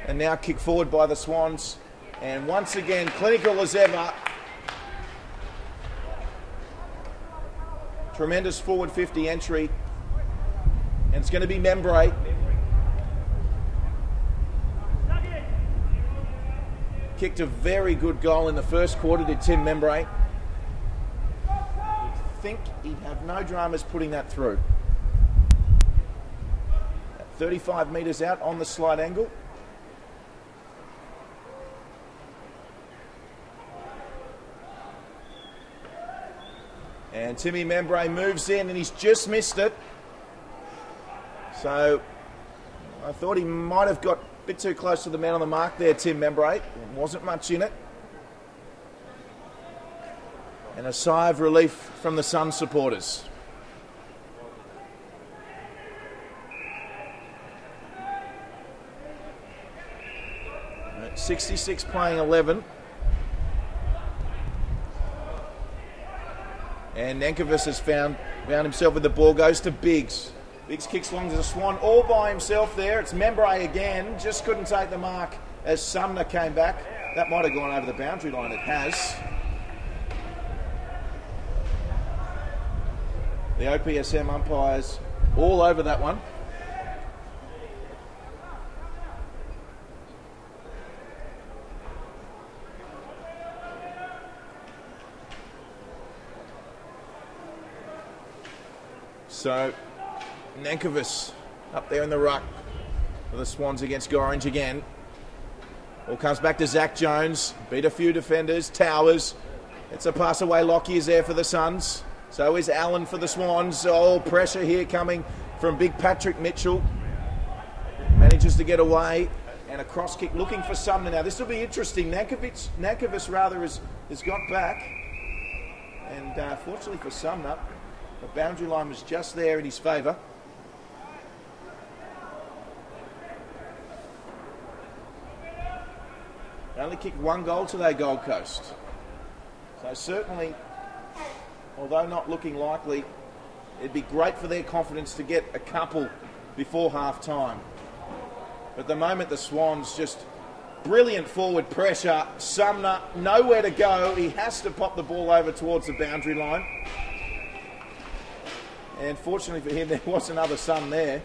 And now kicked forward by the Swans. And once again, clinical as ever. Tremendous forward 50 entry. And it's going to be Membray. Kicked a very good goal in the first quarter, did Tim Membray. You'd think he'd have no dramas putting that through. At 35 metres out on the slight angle. And Timmy Membray moves in and he's just missed it. So I thought he might have got a bit too close to the man on the mark there, Tim Membray. There wasn't much in it. And a sigh of relief from the Sun supporters. At 66 playing 11. And Nankervis has found himself with the ball, goes to Biggs. Biggs kicks long to the Swan, all by himself there. It's Membray again, just couldn't take the mark as Sumner came back. That might have gone over the boundary line, it has. The OPSM umpires all over that one. So, Nankervis up there in the ruck for the Swans against Gorringe again. All comes back to Zach Jones. Beat a few defenders. Towers. It's a pass away. Lockie is there for the Suns. So is Allen for the Swans. Oh, pressure here coming from big Patrick Mitchell. Manages to get away. And a cross kick looking for Sumner. Now this will be interesting. Nankervis rather has got back. And fortunately for Sumner, the boundary line was just there in his favour. They only kicked one goal today, Gold Coast. So certainly, although not looking likely, it'd be great for their confidence to get a couple before half-time. But at the moment, the Swans just brilliant forward pressure. Sumner, nowhere to go. He has to pop the ball over towards the boundary line. And fortunately for him, there was another Sun there.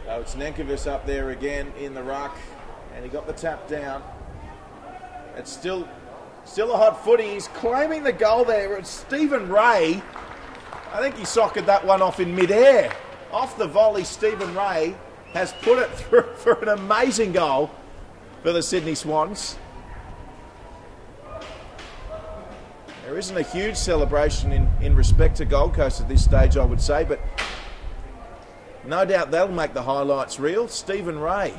So it's Nankervis up there again in the ruck. And he got the tap down. It's still a hot footy. He's claiming the goal there. It's Stephen Ray. I think he socketed that one off in mid-air. Off the volley, Stephen Ray has put it through for an amazing goal for the Sydney Swans. There isn't a huge celebration in respect to Gold Coast at this stage, I would say, but no doubt that'll make the highlights real. Stephen Ray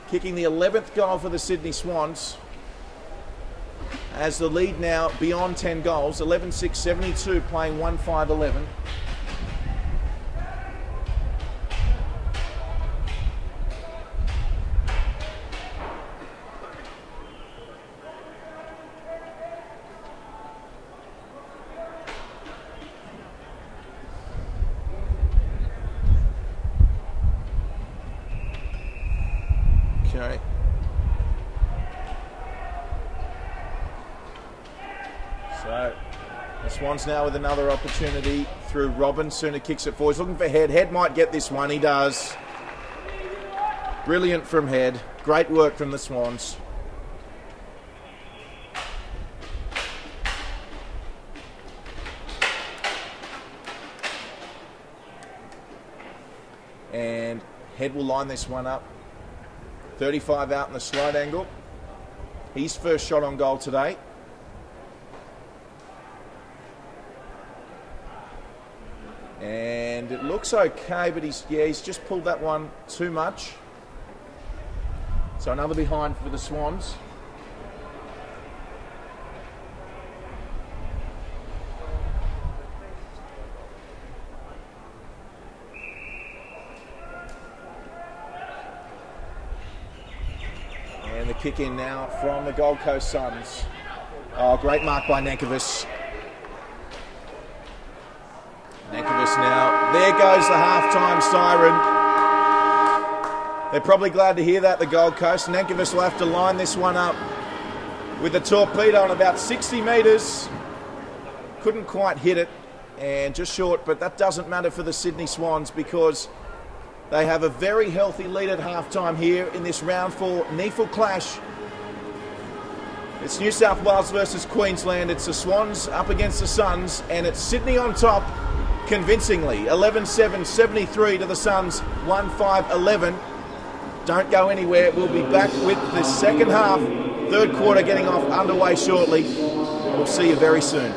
kicking the 11th goal for the Sydney Swans as the lead now beyond 10 goals, 11-6, 72, playing 1-5-11. Okay. So the Swans now with another opportunity through Robinson, who kicks it forward. He's looking for Head. Head might get this one. He does. Brilliant from Head. Great work from the Swans. And Head will line this one up. 35 out in the slide angle. His first shot on goal today. And it looks okay, but he's just pulled that one too much. So another behind for the Swans. kick in now from the Gold Coast Suns. Oh, great mark by Nankervis. Nankervis now. There goes the halftime siren. They're probably glad to hear that, the Gold Coast. Nankervis will have to line this one up with a torpedo on about 60 metres. Couldn't quite hit it, and just short, but that doesn't matter for the Sydney Swans because they have a very healthy lead at halftime here in this round 4 NEAFL clash. It's New South Wales versus Queensland. It's the Swans up against the Suns, and it's Sydney on top convincingly. 11-7, 73 to the Suns, 1-5-11. Don't go anywhere. We'll be back with the second half, third quarter getting off underway shortly. We'll see you very soon.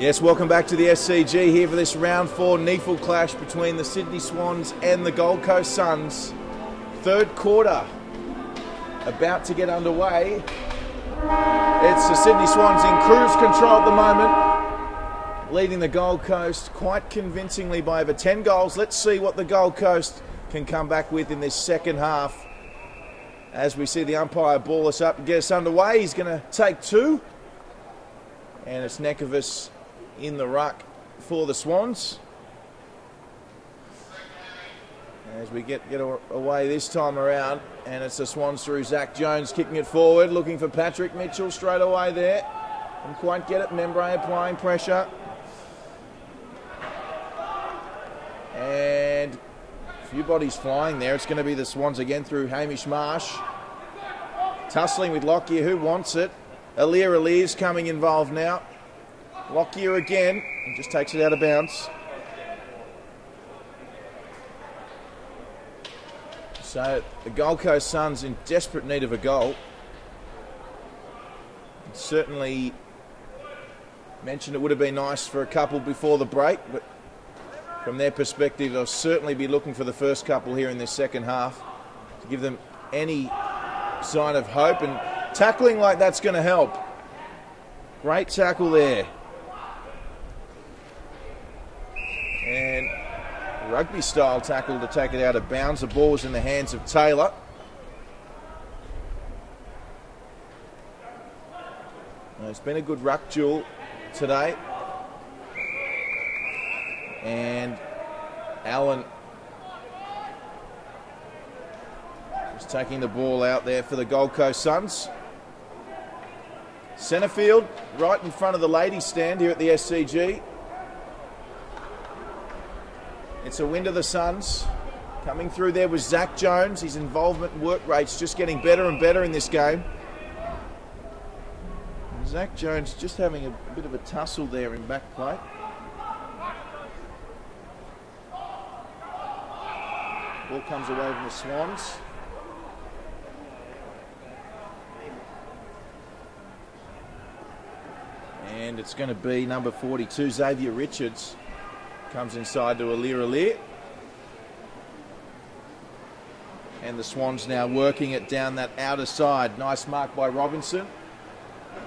Yes, welcome back to the SCG here for this round 4 NEAFL clash between the Sydney Swans and the Gold Coast Suns. Third quarter about to get underway. It's the Sydney Swans in cruise control at the moment, leading the Gold Coast quite convincingly by over 10 goals. Let's see what the Gold Coast can come back with in this second half. As we see the umpire ball us up and get us underway, he's going to take 2. And it's Nekovic in the ruck for the Swans. As we get away this time around, and it's the Swans through Zach Jones kicking it forward, looking for Patrick Mitchell straight away there. Didn't quite get it. Membrane applying pressure. And a few bodies flying there. It's going to be the Swans again through Hamish Marsh. Tussling with Lockyer, who wants it. Alir's coming involved now. Lockyer again, and just takes it out of bounds. So the Gold Coast Suns in desperate need of a goal. Certainly mentioned it would have been nice for a couple before the break, but from their perspective, they'll certainly be looking for the first couple here in this second half to give them any sign of hope, and tackling like that's going to help. Great tackle there. And rugby style tackle to take it out of bounds. The ball was in the hands of Taylor. It's been a good ruck duel today. And Allen is taking the ball out there for the Gold Coast Suns. Centre field, right in front of the ladies' stand here at the SCG. It's a win to the Suns. Coming through there was Zach Jones. His involvement and work rate's just getting better and better in this game. And Zach Jones just having a bit of a tussle there in back plate. Ball comes away from the Swans. And it's going to be number 42, Xavier Richards. Comes inside to Alir. And the Swans now working it down that outer side. Nice mark by Robinson.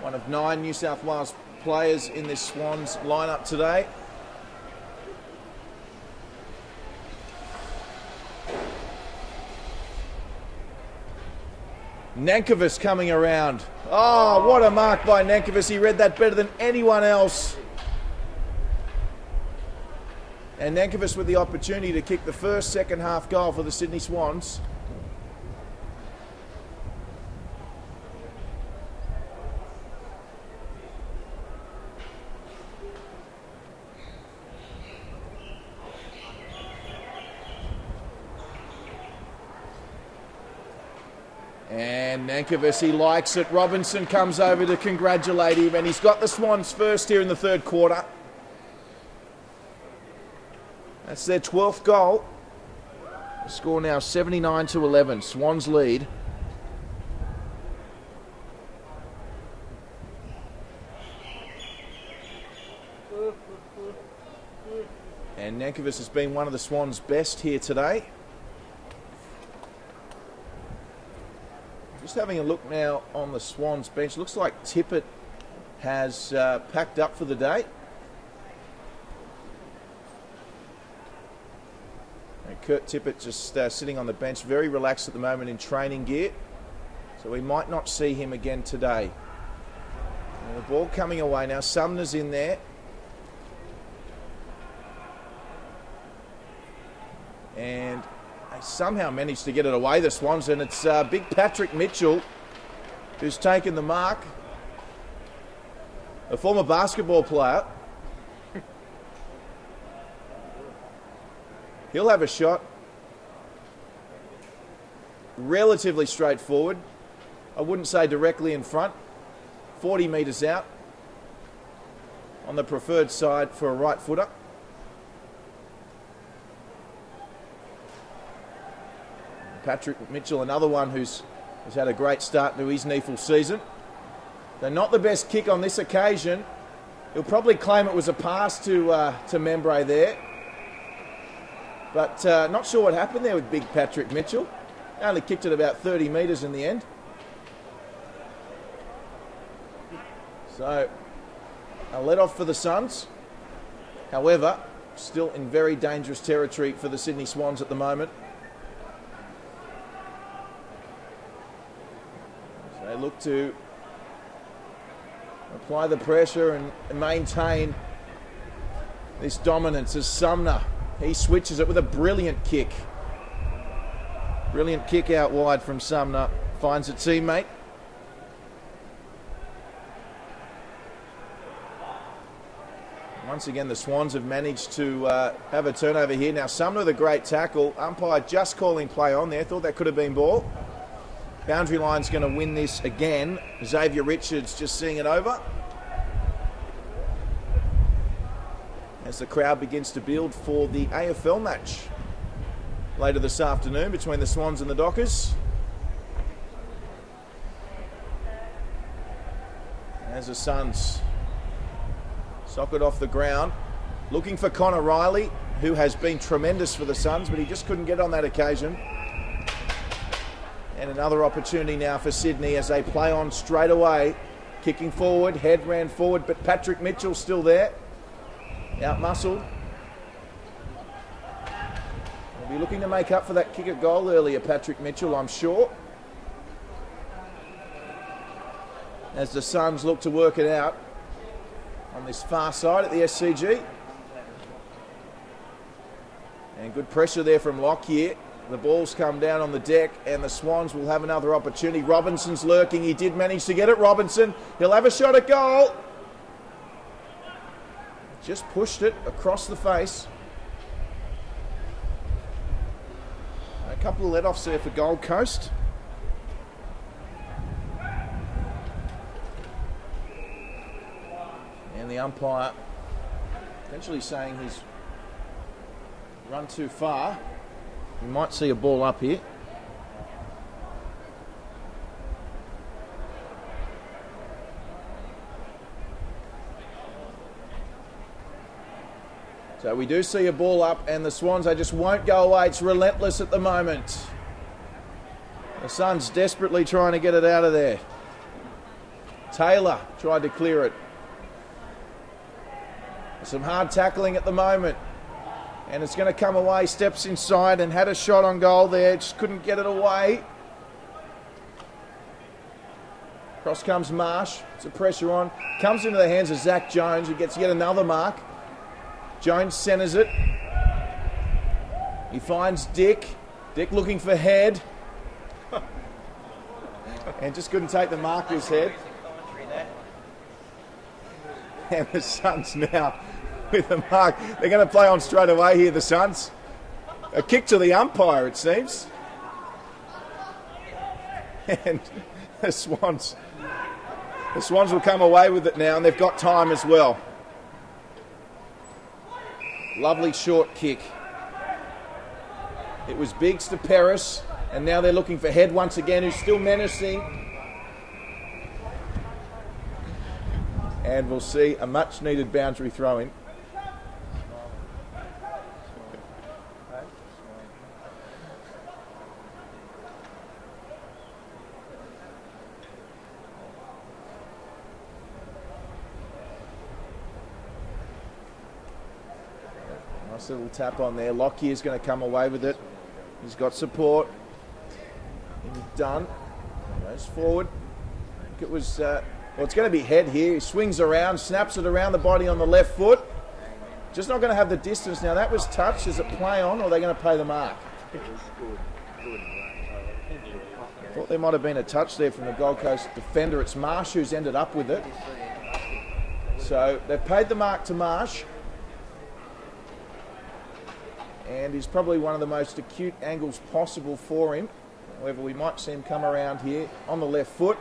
One of 9 New South Wales players in this Swans lineup today. Nankervis coming around. Oh, what a mark by Nankervis. He read that better than anyone else. And Nankervis with the opportunity to kick the first second half goal for the Sydney Swans. And Nankervis, he likes it. Robinson comes over to congratulate him, and he's got the Swans first here in the third quarter. That's their 12th goal. The score now 79-11. Swans lead. And Nankervis has been one of the Swans' best here today. Just having a look now on the Swans bench. Looks like Tippett has packed up for the day. And Kurt Tippett just sitting on the bench, very relaxed at the moment in training gear. So we might not see him again today. And the ball coming away now. Sumner's in there. And they somehow managed to get it away, the Swans, and it's big Patrick Mitchell who's taken the mark. A former basketball player. He'll have a shot. Relatively straightforward. I wouldn't say directly in front. 40 metres out. On the preferred side for a right footer. Patrick Mitchell, another one who's had a great start to his NEAFL season. They're not the best kick on this occasion. He'll probably claim it was a pass to Membray there. But not sure what happened there with big Patrick Mitchell. Only kicked it about 30 metres in the end. So, a let-off for the Suns. However, still in very dangerous territory for the Sydney Swans at the moment. So they look to apply the pressure and maintain this dominance as Sumner. He switches it with a brilliant kick. Brilliant kick out wide from Sumner. Finds a teammate. Once again, the Swans have managed to have a turnover here. Now, Sumner with a great tackle. Umpire just calling play on there. Thought that could have been ball. Boundary line's going to win this again. Xavier Richards just seeing it over. As the crowd begins to build for the AFL match later this afternoon between the Swans and the Dockers. As the Suns socket off the ground, looking for Connor Riley, who has been tremendous for the Suns, but he just couldn't get on that occasion. And another opportunity now for Sydney as they play on straight away. Kicking forward, head ran forward, but Patrick Mitchell still there. Out-muscled. He'll be looking to make up for that kick at goal earlier, Patrick Mitchell, I'm sure. As the Suns look to work it out on this far side at the SCG. And good pressure there from Lockyer. The ball's come down on the deck and the Swans will have another opportunity. Robinson's lurking. He did manage to get it. Robinson, he'll have a shot at goal. Just pushed it across the face. A couple of let-offs there for Gold Coast. And the umpire potentially saying he's run too far. We might see a ball up here. So we do see a ball up and the Swans, they just won't go away. It's relentless at the moment. The Suns desperately trying to get it out of there. Taylor tried to clear it. Some hard tackling at the moment. And it's going to come away, steps inside and had a shot on goal there. Just couldn't get it away. Cross comes Marsh. It's a pressure on. Comes into the hands of Zach Jones, who gets yet another mark. Jones centres it. He finds Dick. Dick looking for head. And just couldn't take the mark with his head. And the Suns now with the mark. They're going to play on straight away here, the Suns. A kick to the umpire, it seems. And the Swans will come away with it now, and they've got time as well. Lovely short kick. It was Biggs to Paris, and now they're looking for Head once again, who's still menacing. And we'll see a much-needed boundary throw-in. Nice little tap on there. Lockyer's going to come away with it. He's got support. He's done. Goes forward. I think it was... well, it's going to be Head here. He swings around, snaps it around the body on the left foot. Just not going to have the distance. Now, that was touch. Is it play on, or are they going to play the mark? I thought there might have been a touch there from the Gold Coast defender. It's Marsh who's ended up with it. So they've paid the mark to Marsh. And he's probably one of the most acute angles possible for him. However, we might see him come around here on the left foot.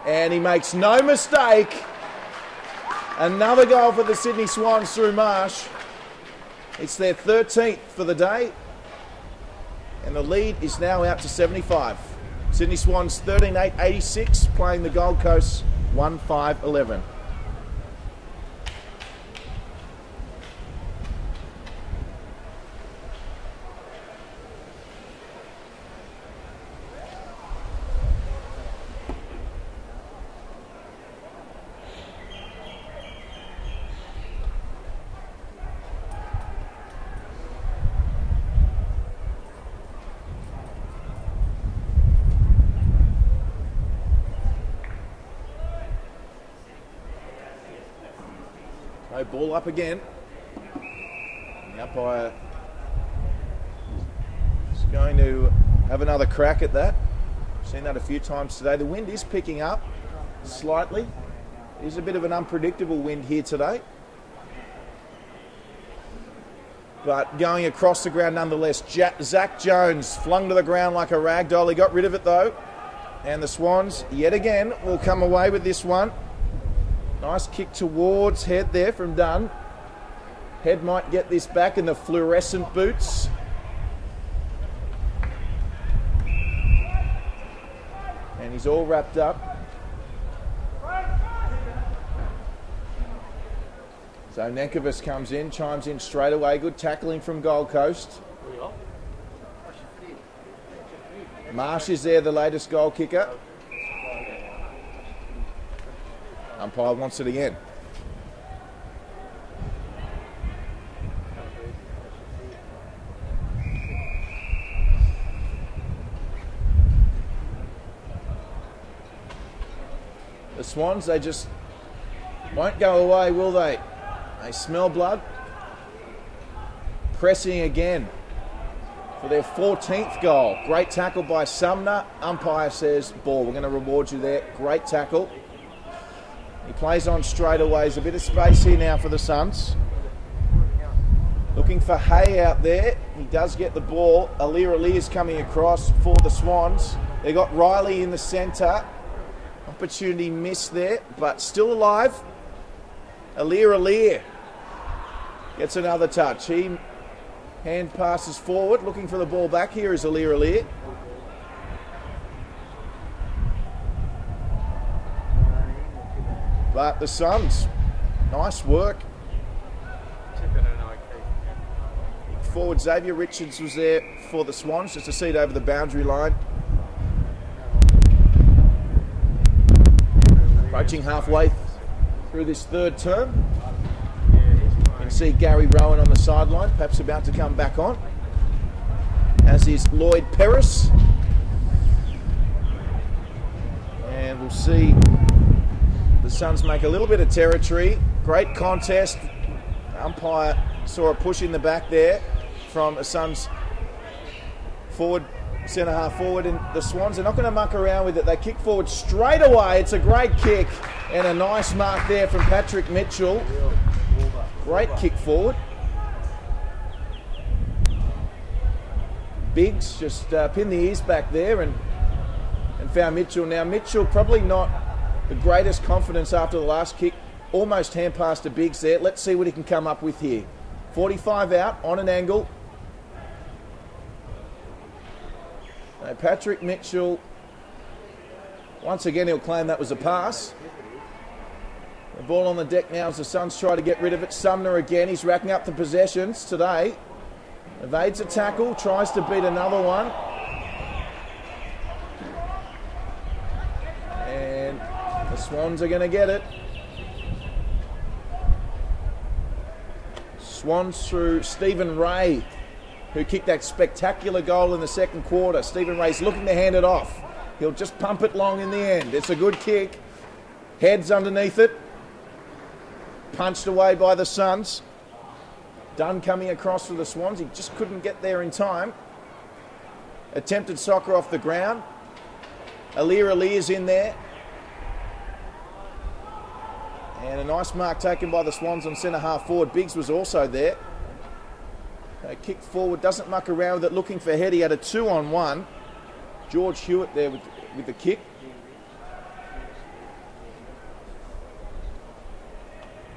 And he makes no mistake. Another goal for the Sydney Swans through Marsh. It's their 13th for the day. And the lead is now out to 75. Sydney Swans 13-8-86, playing the Gold Coast 1-5-11. No ball up again. The umpire is going to have another crack at that. Seen that a few times today. The wind is picking up slightly. It is a bit of an unpredictable wind here today. But going across the ground nonetheless. Zach Jones flung to the ground like a rag doll. He got rid of it though. And the Swans, yet again, will come away with this one. Nice kick towards Head there from Dunn. Head might get this back in the fluorescent boots. And he's all wrapped up. So Nankovich comes in, chimes in straight away. Good tackling from Gold Coast. Marsh is there, the latest goal kicker. Umpire wants it again. The Swans, they just won't go away, will they? They smell blood. Pressing again for their 14th goal. Great tackle by Sumner. Umpire says, ball, we're going to reward you there. Great tackle. He plays on straight away. There's a bit of space here now for the Suns. Looking for Hay out there. He does get the ball. Alir is coming across for the Swans. They got Riley in the centre. Opportunity missed there, but still alive. Alir gets another touch. He hand passes forward, looking for the ball back. Here is Alir. But the Suns, nice work. Forward Xavier Richards was there for the Swans, just a seat over the boundary line. Approaching halfway through this third term. You can see Gary Rowan on the sideline, perhaps about to come back on, as is Lloyd Perris. And we'll see the Suns make a little bit of territory. Great contest. Umpire saw a push in the back there from a Suns forward, centre half forward, and the Swans are not going to muck around with it. They kick forward straight away. It's a great kick and a nice mark there from Patrick Mitchell. Great kick forward. Biggs just pinned the ears back there and found Mitchell. Now Mitchell probably not the greatest confidence after the last kick. Almost hand pass to Biggs there. Let's see what he can come up with here. 45 out on an angle. Now Patrick Mitchell, once again he'll claim that was a pass. The ball on the deck now as the Suns try to get rid of it. Sumner again, he's racking up the possessions today. Evades a tackle, tries to beat another one. And the Swans are going to get it. Swans through Stephen Ray, who kicked that spectacular goal in the second quarter. Stephen Ray's looking to hand it off. He'll just pump it long in the end. It's a good kick. Heads underneath it. Punched away by the Suns. Dunn coming across for the Swans. He just couldn't get there in time. Attempted soccer off the ground. Alir's in there. And a nice mark taken by the Swans on centre half forward. Biggs was also there. They kick forward, doesn't muck around with it, looking for Head. He had a 2-on-1. George Hewitt there with the kick.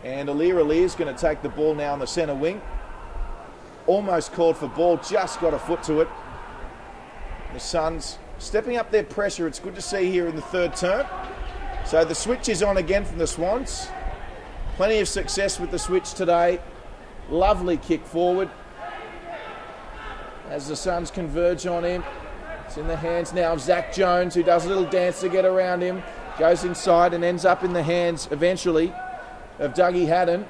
And Alir is going to take the ball now on the centre wing. Almost called for ball, just got a foot to it. The Suns stepping up their pressure. It's good to see here in the third term. So the switch is on again from the Swans. Plenty of success with the switch today. Lovely kick forward as the Suns converge on him. It's in the hands now of Zach Jones, who does a little dance to get around him. Goes inside and ends up in the hands eventually of Dougie Haddon.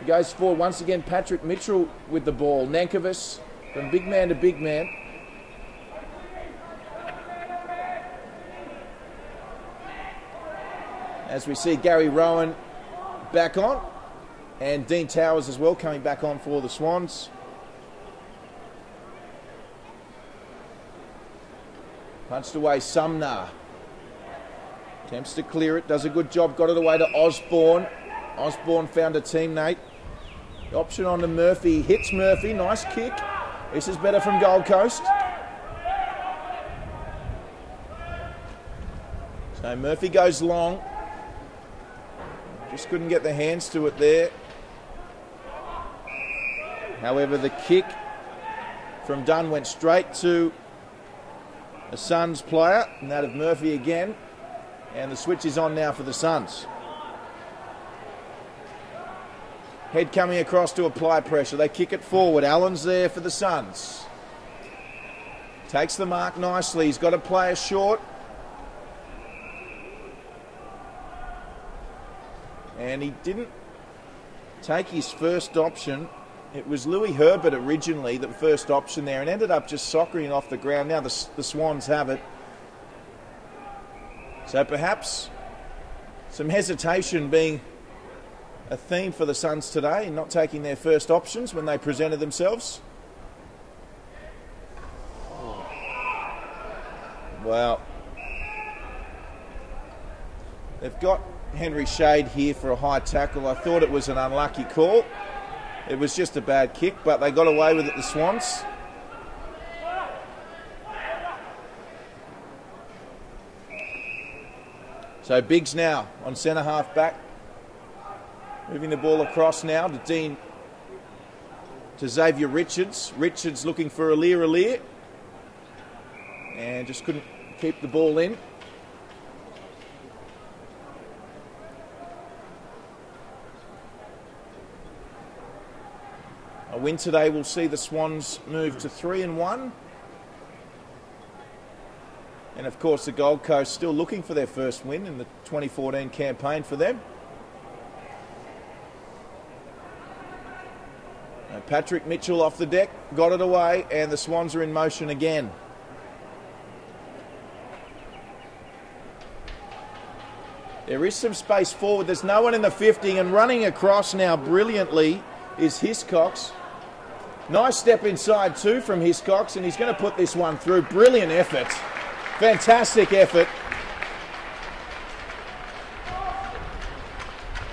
He goes forward once again. Patrick Mitchell with the ball. Nankovich from big man to big man. As we see Gary Rowan back on. And Dean Towers as well coming back on for the Swans. Punched away Sumner. Attempts to clear it, does a good job, got it away to Osborne. Osborne found a teammate. The option on to Murphy, hits Murphy, nice kick. This is better from Gold Coast. So Murphy goes long. Just couldn't get the hands to it there. However, the kick from Dunn went straight to a Suns player, and that of Murphy again. And the switch is on now for the Suns. Head coming across to apply pressure. They kick it forward. Allen's there for the Suns. Takes the mark nicely. He's got a player short. And he didn't take his first option. It was Louis Herbert originally, the first option there, and ended up just soccering off the ground. Now the Swans have it. So perhaps some hesitation being a theme for the Suns today, not taking their first options when they presented themselves. Well, they've got Henry Shade here for a high tackle. I thought it was an unlucky call. It was just a bad kick, but they got away with it, the Swans. So Biggs now on centre half back. Moving the ball across now to Xavier Richards. Richards looking for Aliir. And just couldn't keep the ball in. A win today will see the Swans move to 3-1. And of course the Gold Coast still looking for their first win in the 2014 campaign for them. Patrick Mitchell off the deck, got it away, and the Swans are in motion again. There is some space forward. There's no one in the 50, and running across now brilliantly is Hiscox. Nice step inside too from Hiscox, and he's going to put this one through. Brilliant effort. Fantastic effort.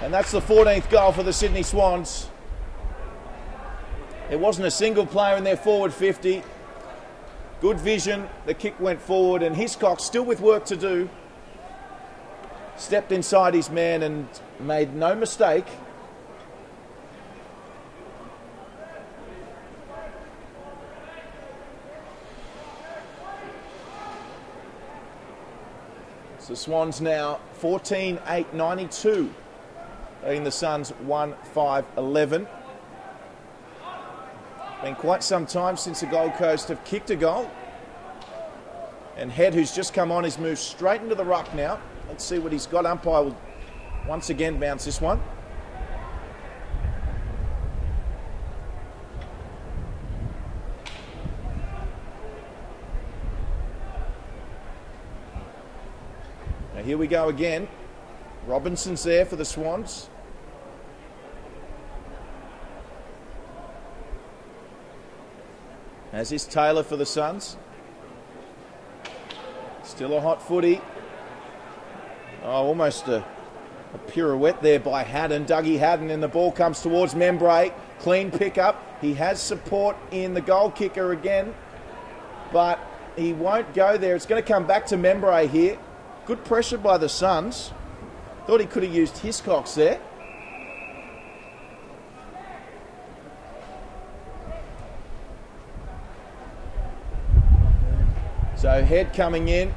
And that's the 14th goal for the Sydney Swans. There wasn't a single player in their forward 50. Good vision. The kick went forward, and Hiscox, still with work to do, stepped inside his man and made no mistake. The Swans now 14-8-92, leading the Suns 1-5-11. Been quite some time since the Gold Coast have kicked a goal. And Head, who's just come on, has moved straight into the ruck now. Let's see what he's got. Umpire will once again bounce this one. Now here we go again. Robinson's there for the Swans. As is Taylor for the Suns. Still a hot footy. Oh, almost a pirouette there by Haddon, Dougie Haddon, and the ball comes towards Membray. Clean pickup. He has support in the goal kicker again, but he won't go there. It's going to come back to Membray here. Good pressure by the Suns. Thought he could have used Hiscox there. So Head coming in.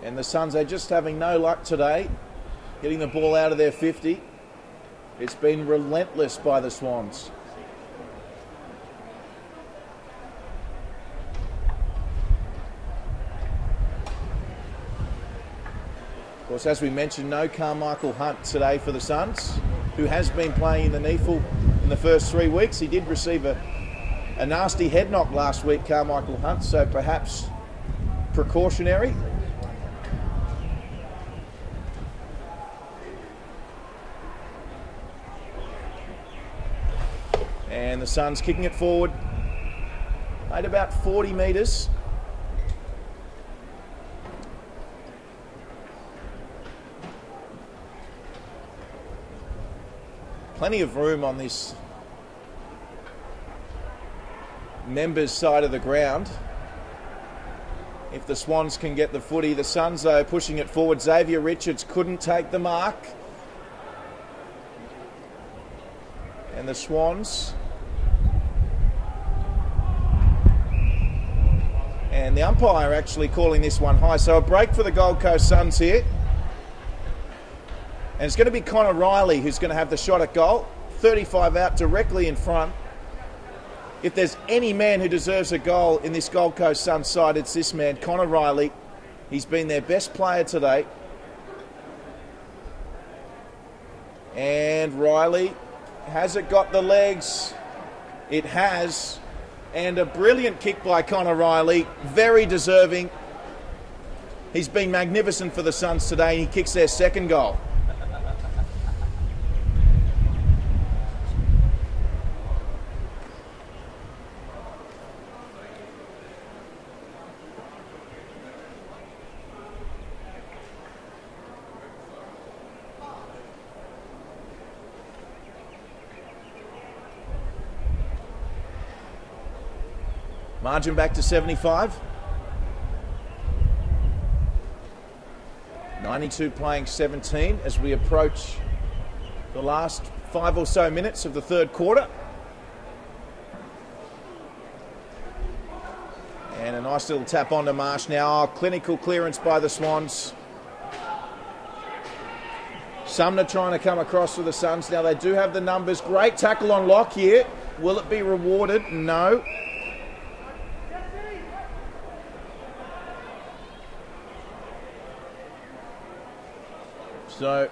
And the Suns are just having no luck today, getting the ball out of their 50. It's been relentless by the Swans. Of course, as we mentioned, no Carmichael Hunt today for the Suns, who has been playing in the NEAFL in the first 3 weeks. He did receive a a nasty head knock last week, Carmichael Hunt, so perhaps precautionary. And the Suns kicking it forward. Made about 40 metres. Plenty of room on this members' side of the ground. If the Swans can get the footy, the Suns though pushing it forward. Xavier Richards couldn't take the mark. And the Swans. And the umpire actually calling this one high. So a break for the Gold Coast Suns here. And it's going to be Connor Riley who's going to have the shot at goal. 35 out directly in front. If there's any man who deserves a goal in this Gold Coast Suns side, it's this man, Connor Riley. He's been their best player today. And Riley, has it got the legs? It has. And a brilliant kick by Connor Riley. Very deserving. He's been magnificent for the Suns today. He kicks their second goal. Margin back to 75. 92 playing 17 as we approach the last 5 or so minutes of the third quarter. And a nice little tap onto Marsh now. Oh, clinical clearance by the Swans. Sumner trying to come across for the Suns. Now they do have the numbers. Great tackle on Lock here. Will it be rewarded? No. So,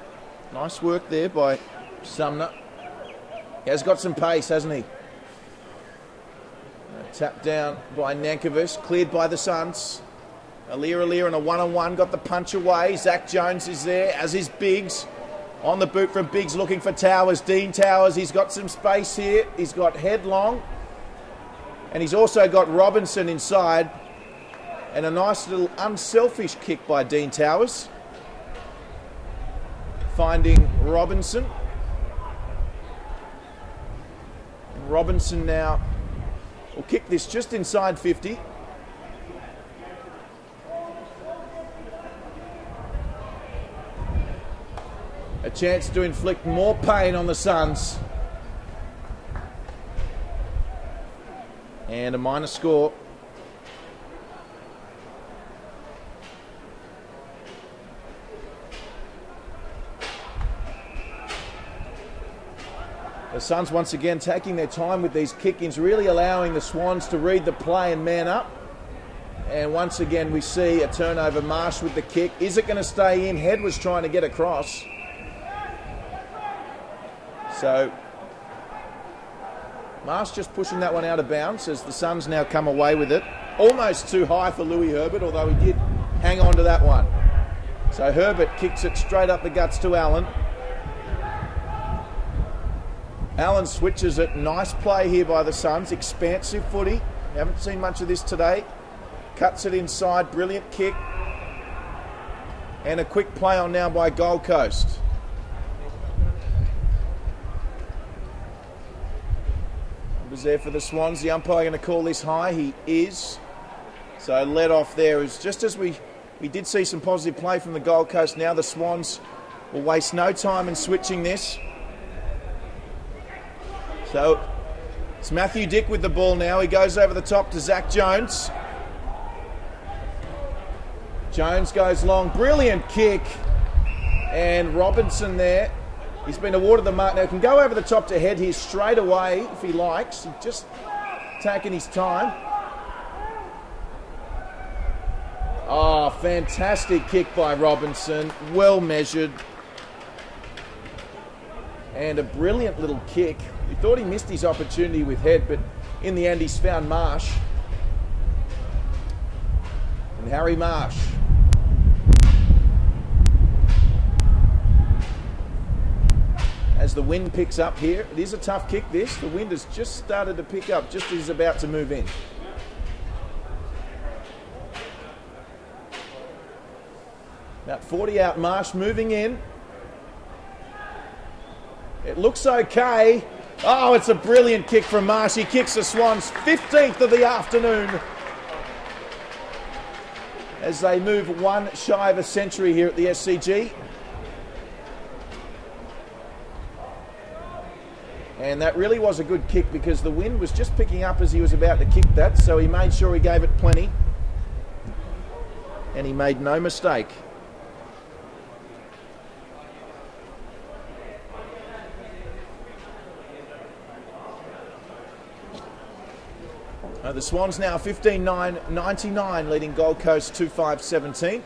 nice work there by Sumner. He has got some pace, hasn't he? Tapped down by Nankervis, cleared by the Suns. Alir in a one-on-one, got the punch away. Zach Jones is there, as is Biggs. On the boot from Biggs, looking for Towers. Dean Towers, he's got some space here. He's got Headlong. And he's also got Robinson inside. And a nice little unselfish kick by Dean Towers. Finding Robinson. And Robinson now will kick this just inside 50. A chance to inflict more pain on the Suns. And a minor score. The Suns once again taking their time with these kick-ins, really allowing the Swans to read the play and man up. And once again we see a turnover. Marsh with the kick. Is it going to stay in? Head was trying to get across. So Marsh just pushing that one out of bounds as the Suns now come away with it. Almost too high for Louis Herbert, although he did hang on to that one. So Herbert kicks it straight up the guts to Allen. Allen switches it. Nice play here by the Suns. Expansive footy. Haven't seen much of this today. Cuts it inside. Brilliant kick. And a quick play on now by Gold Coast. Was there for the Swans. The umpire going to call this high. He is. So let off there. Is just as we did see some positive play from the Gold Coast. Now the Swans will waste no time in switching this. So it's Matthew Dick with the ball now. He goes over the top to Zach Jones. Jones goes long. Brilliant kick. And Robinson there. He's been awarded the mark. Now he can go over the top to Head here straight away if he likes. He's just taking his time. Oh, fantastic kick by Robinson. Well measured. And a brilliant little kick. He thought he missed his opportunity with Head, but In the end, he's found Marsh. And Harry Marsh. As the wind picks up here, it is a tough kick this. The wind has just started to pick up just as he's about to move in. About 40 out Marsh moving in. It looks okay. Oh, it's a brilliant kick from Marsh. He kicks the Swans 15th of the afternoon as they move one shy of a century here at the SCG. And that really was a good kick because the wind was just picking up as he was about to kick that, so he made sure he gave it plenty. And he made no mistake. The Swans now 15-9-99, leading Gold Coast 2-5-17.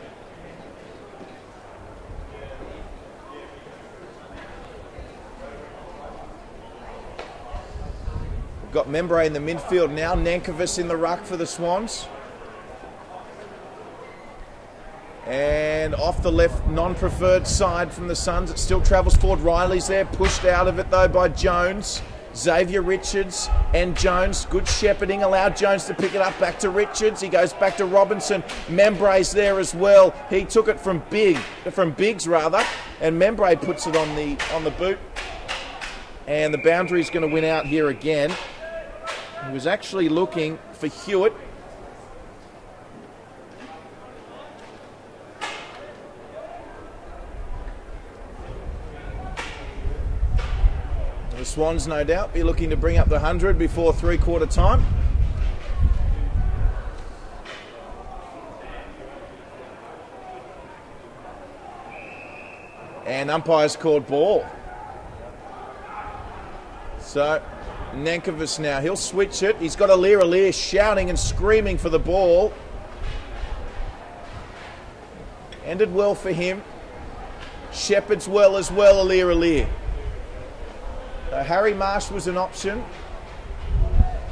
We've got Membray in the midfield now, Nankervis in the ruck for the Swans. And off the left, non-preferred side from the Suns, it still travels forward. Riley's there, pushed out of it though by Jones. Xavier Richards and Jones, good shepherding, allowed Jones to pick it up back to Richards. He goes back to Robinson. Membray's there as well. He took it from Biggs rather, and Membray puts it on the boot. And the boundary's going to win out here again. He was actually looking for Hewitt. The Swans, no doubt, be looking to bring up the 100 before three-quarter time. And umpire's called ball. So, Nankervis now, he'll switch it. He's got Alir shouting and screaming for the ball. Ended well for him. Shepherd's well as well, Alir. Harry Marsh was an option,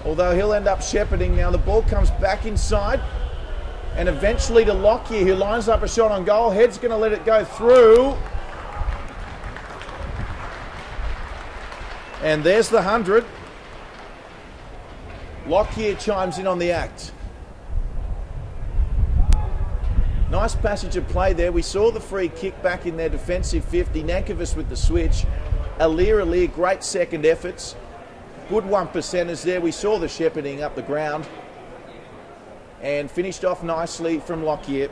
although he'll end up shepherding. Now the ball comes back inside and eventually to Lockyer, who lines up a shot on goal. Head's going to let it go through. And there's the 100. Lockyer chimes in on the act. Nice passage of play there. We saw the free kick back in their defensive 50. Nankervis with the switch. Alir, great second efforts. Good 1%ers there. We saw the shepherding up the ground. And finished off nicely from Lockyer.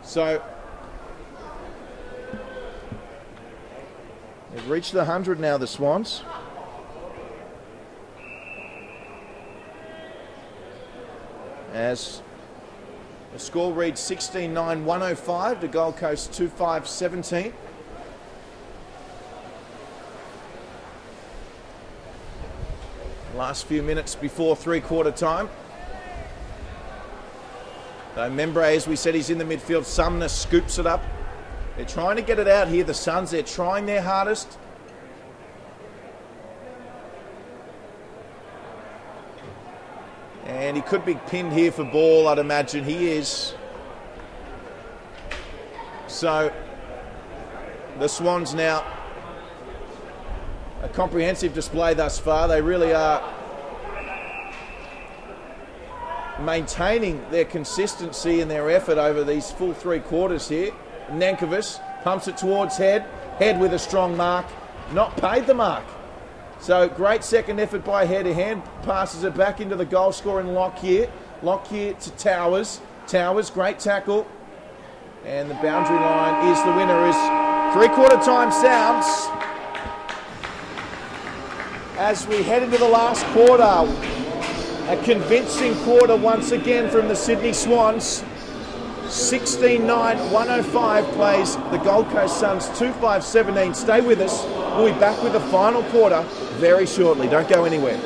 So they've reached the 100 now, the Swans. As the score reads 16-9-105 to Gold Coast 2-5-17. Last few minutes before three-quarter time. Membray, as we said, he's in the midfield. Sumner scoops it up. They're trying to get it out here, the Suns. They're trying their hardest. And he could be pinned here for ball, I'd imagine. He is. So, the Swans now, a comprehensive display thus far. They really are maintaining their consistency and their effort over these full three quarters here. Nankervis pumps it towards Head. Head with a strong mark. Not paid the mark. So great second effort by Head. Hand passes it back into the goal scoring Lockyer. Lockyer to Towers. Towers, great tackle. And the boundary line is the winner as three-quarter time sounds. As we head into the last quarter. A convincing quarter once again from the Sydney Swans. 16-9-105 plays the Gold Coast Suns 2-5-17. Stay with us. We'll be back with the final quarter very shortly. Don't go anywhere.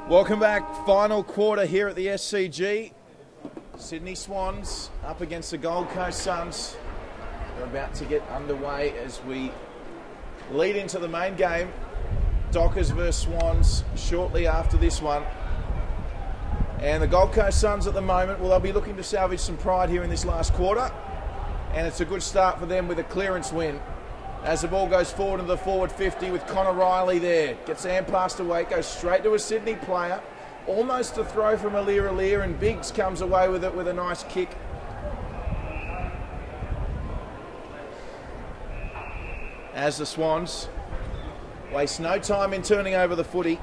Welcome back. Final quarter here at the SCG. Sydney Swans up against the Gold Coast Suns. They're about to get underway as we lead into the main game. Dockers versus Swans shortly after this one. And the Gold Coast Suns at the moment, well, they'll be looking to salvage some pride here in this last quarter. And it's a good start for them with a clearance win. As the ball goes forward into the forward 50 with Connor Riley there. Gets the hand passed away, goes straight to a Sydney player. Almost a throw from Alir, and Biggs comes away with it with a nice kick. As the Swans waste no time in turning over the footy.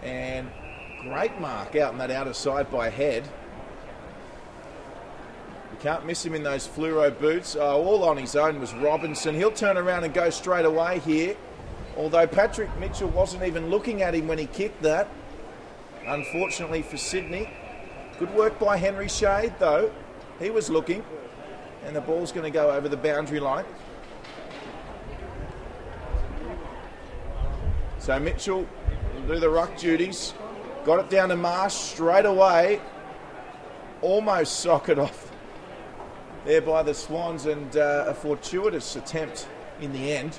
And great mark out in that outer side by Head. You can't miss him in those fluoro boots. All on his own was Robinson. He'll turn around and go straight away here. Although Patrick Mitchell wasn't even looking at him when he kicked that. Unfortunately for Sydney. Good work by Henry Shade though. He was looking. And the ball's going to go over the boundary line. So Mitchell will do the ruck duties. Got it down to Marsh straight away. Almost socket off there by the Swans, and a fortuitous attempt in the end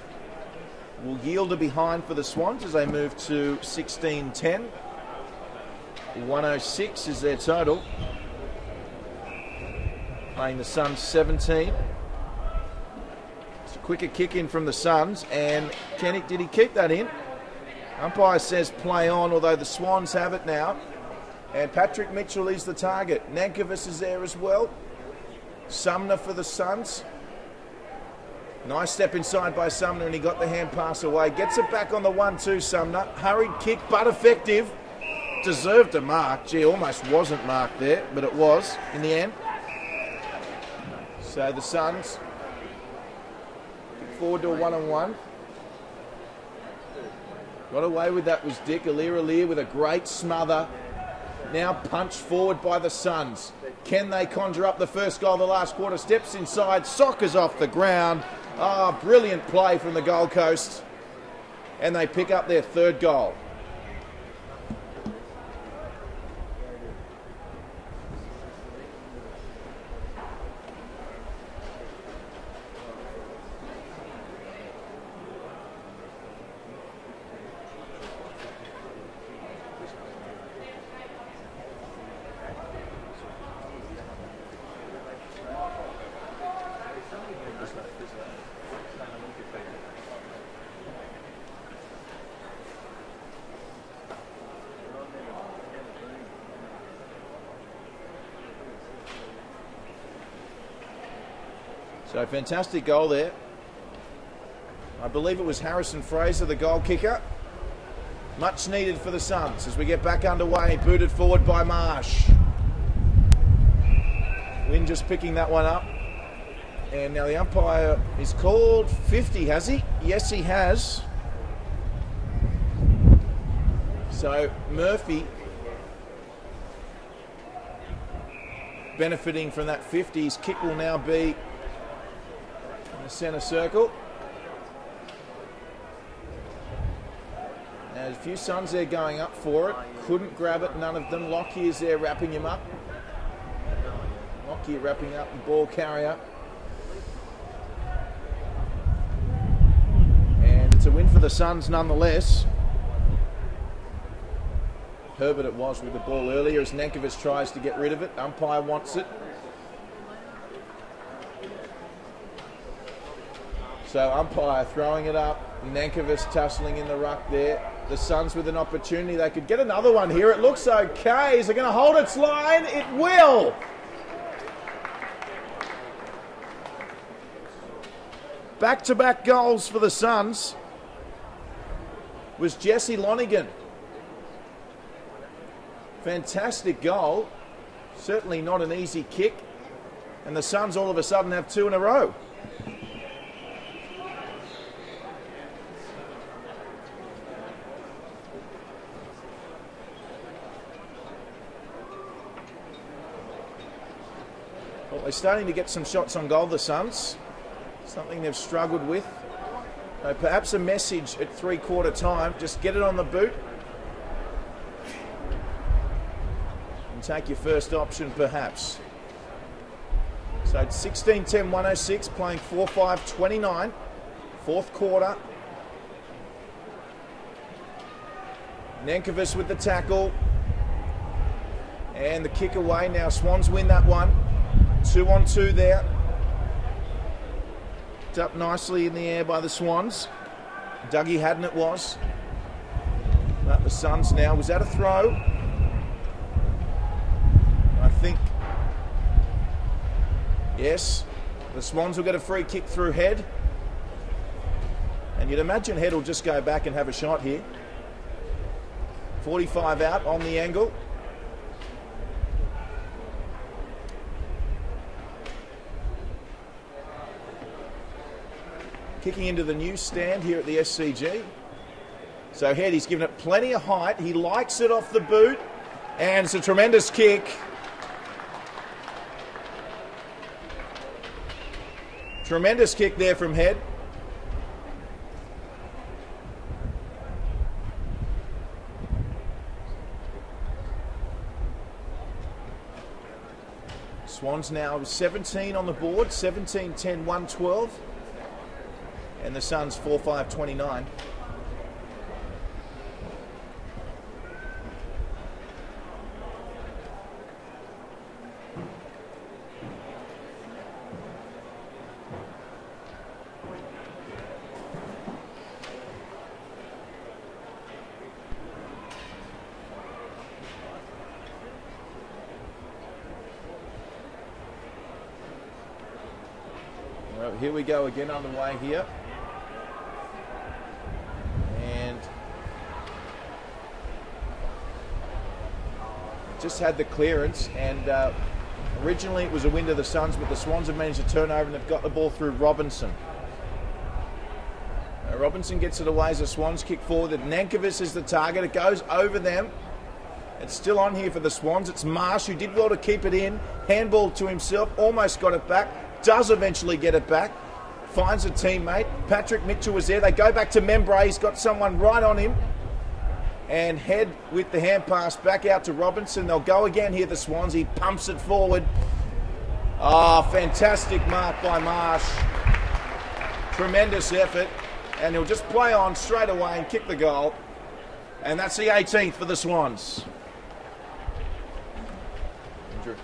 will yield a behind for the Swans as they move to 16-10. 106 is their total. Playing the Suns 17. It's a quicker kick in from the Suns, and Kennick, did he keep that in? Umpire says play on, although the Swans have it now. And Patrick Mitchell is the target. Nankervis is there as well. Sumner for the Suns. Nice step inside by Sumner, and he got the hand pass away. Gets it back on the 1-2, Sumner. Hurried kick, but effective. Deserved a mark. Gee, almost wasn't marked there, but it was in the end. So the Suns forward to a 1-on-1. Got away with that was Dick. Alir with a great smother. Now punched forward by the Suns. Can they conjure up the first goal of the last quarter? Steps inside, soccers off the ground. Brilliant play from the Gold Coast. And they pick up their third goal. So fantastic goal there. I believe it was Harrison Fraser, the goal kicker. Much needed for the Suns as we get back underway. Booted forward by Marsh. Wynn just picking that one up. And now the umpire is called 50, has he? Yes, he has. So Murphy benefiting from that 50. His kick will now be in the centre circle. Now, there's a few Suns there going up for it. Couldn't grab it, none of them. Lockyer's there wrapping him up. Lockyer wrapping up the ball carrier. And it's a win for the Suns nonetheless. Herbert it was with the ball earlier as Nankervis tries to get rid of it. Umpire wants it. So umpire throwing it up. Nankervis tussling in the ruck there. The Suns with an opportunity. They could get another one here. It looks okay. Is it going to hold its line? It will. Back-to-back goals for the Suns was Jesse Lonigan. Fantastic goal. Certainly not an easy kick. And the Suns all of a sudden have two in a row. Well, they're starting to get some shots on goal, the Suns. Something they've struggled with So perhaps a message at 3/4 time, just get it on the boot and take your first option perhaps. So it's 16-10, 106, playing 4-5-29, 4th quarter. Nankervis with the tackle. And the kick away. Now Swans win that one. 2-on-2 there. It's up nicely in the air by the Swans. Dougie Haddon it was. But the Suns now. Was that a throw? I think. Yes. The Swans will get a free kick through Head. And you'd imagine Head will just go back and have a shot here. 45 out on the angle. Kicking into the new stand here at the SCG. So Head, he's given it plenty of height. He likes it off the boot. And it's a tremendous kick. Tremendous kick there from Head. Swans now 17 on the board. 17-10, 112. And the Suns 4-5-29. Well, here we go again on the way here. Just had the clearance, and originally it was a win to the Suns, but the Swans have managed to turn over and they've got the ball through Robinson. Robinson gets it away as the Swans kick forward. Nankervis is the target. It goes over them. It's still on here for the Swans. It's Marsh who did well to keep it in. Handball to himself, almost got it back. Does eventually get it back. Finds a teammate. Patrick Mitchell was there. They go back to Membray. He's got someone right on him. And Head with the hand pass back out to Robinson. They'll go again here, the Swans. He pumps it forward. Oh, fantastic mark by Marsh. Tremendous effort. And he'll just play on straight away and kick the goal. And that's the 18th for the Swans. Andrew.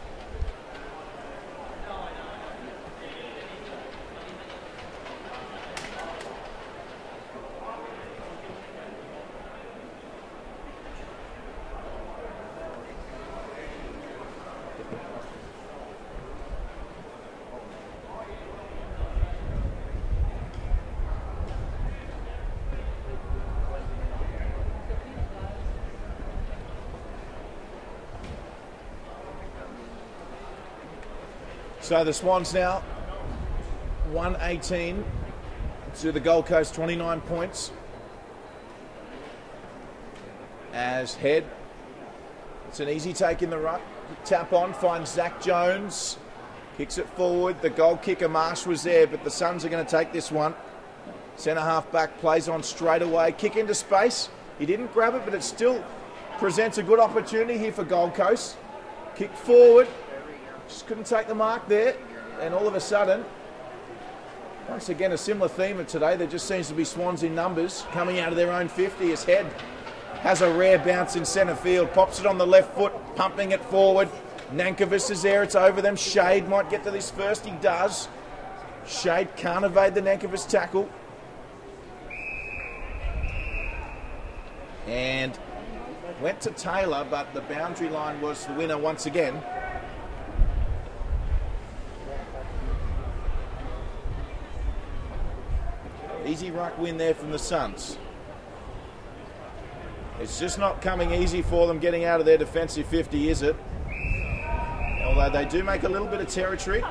So the Swans now 118 to the Gold Coast 29 points. As Head, it's an easy take in the ruck. Tap on, finds Zach Jones, kicks it forward. The goal kicker Marsh was there, but the Suns are going to take this one. Centre half back plays on straight away. Kick into space. He didn't grab it, but it still presents a good opportunity here for Gold Coast. Kick forward. Just couldn't take the mark there, and all of a sudden, once again a similar theme of today, there just seems to be Swans in numbers coming out of their own 50. His Head has a rare bounce in centre field, pops it on the left foot, pumping it forward. Nankervis is there, it's over them. Shade might get to this first, he does. Shade can't evade the Nankervis tackle. And went to Taylor, but the boundary line was the winner once again. Easy ruck win there from the Suns. It's just not coming easy for them getting out of their defensive 50, is it? Although they do make a little bit of territory.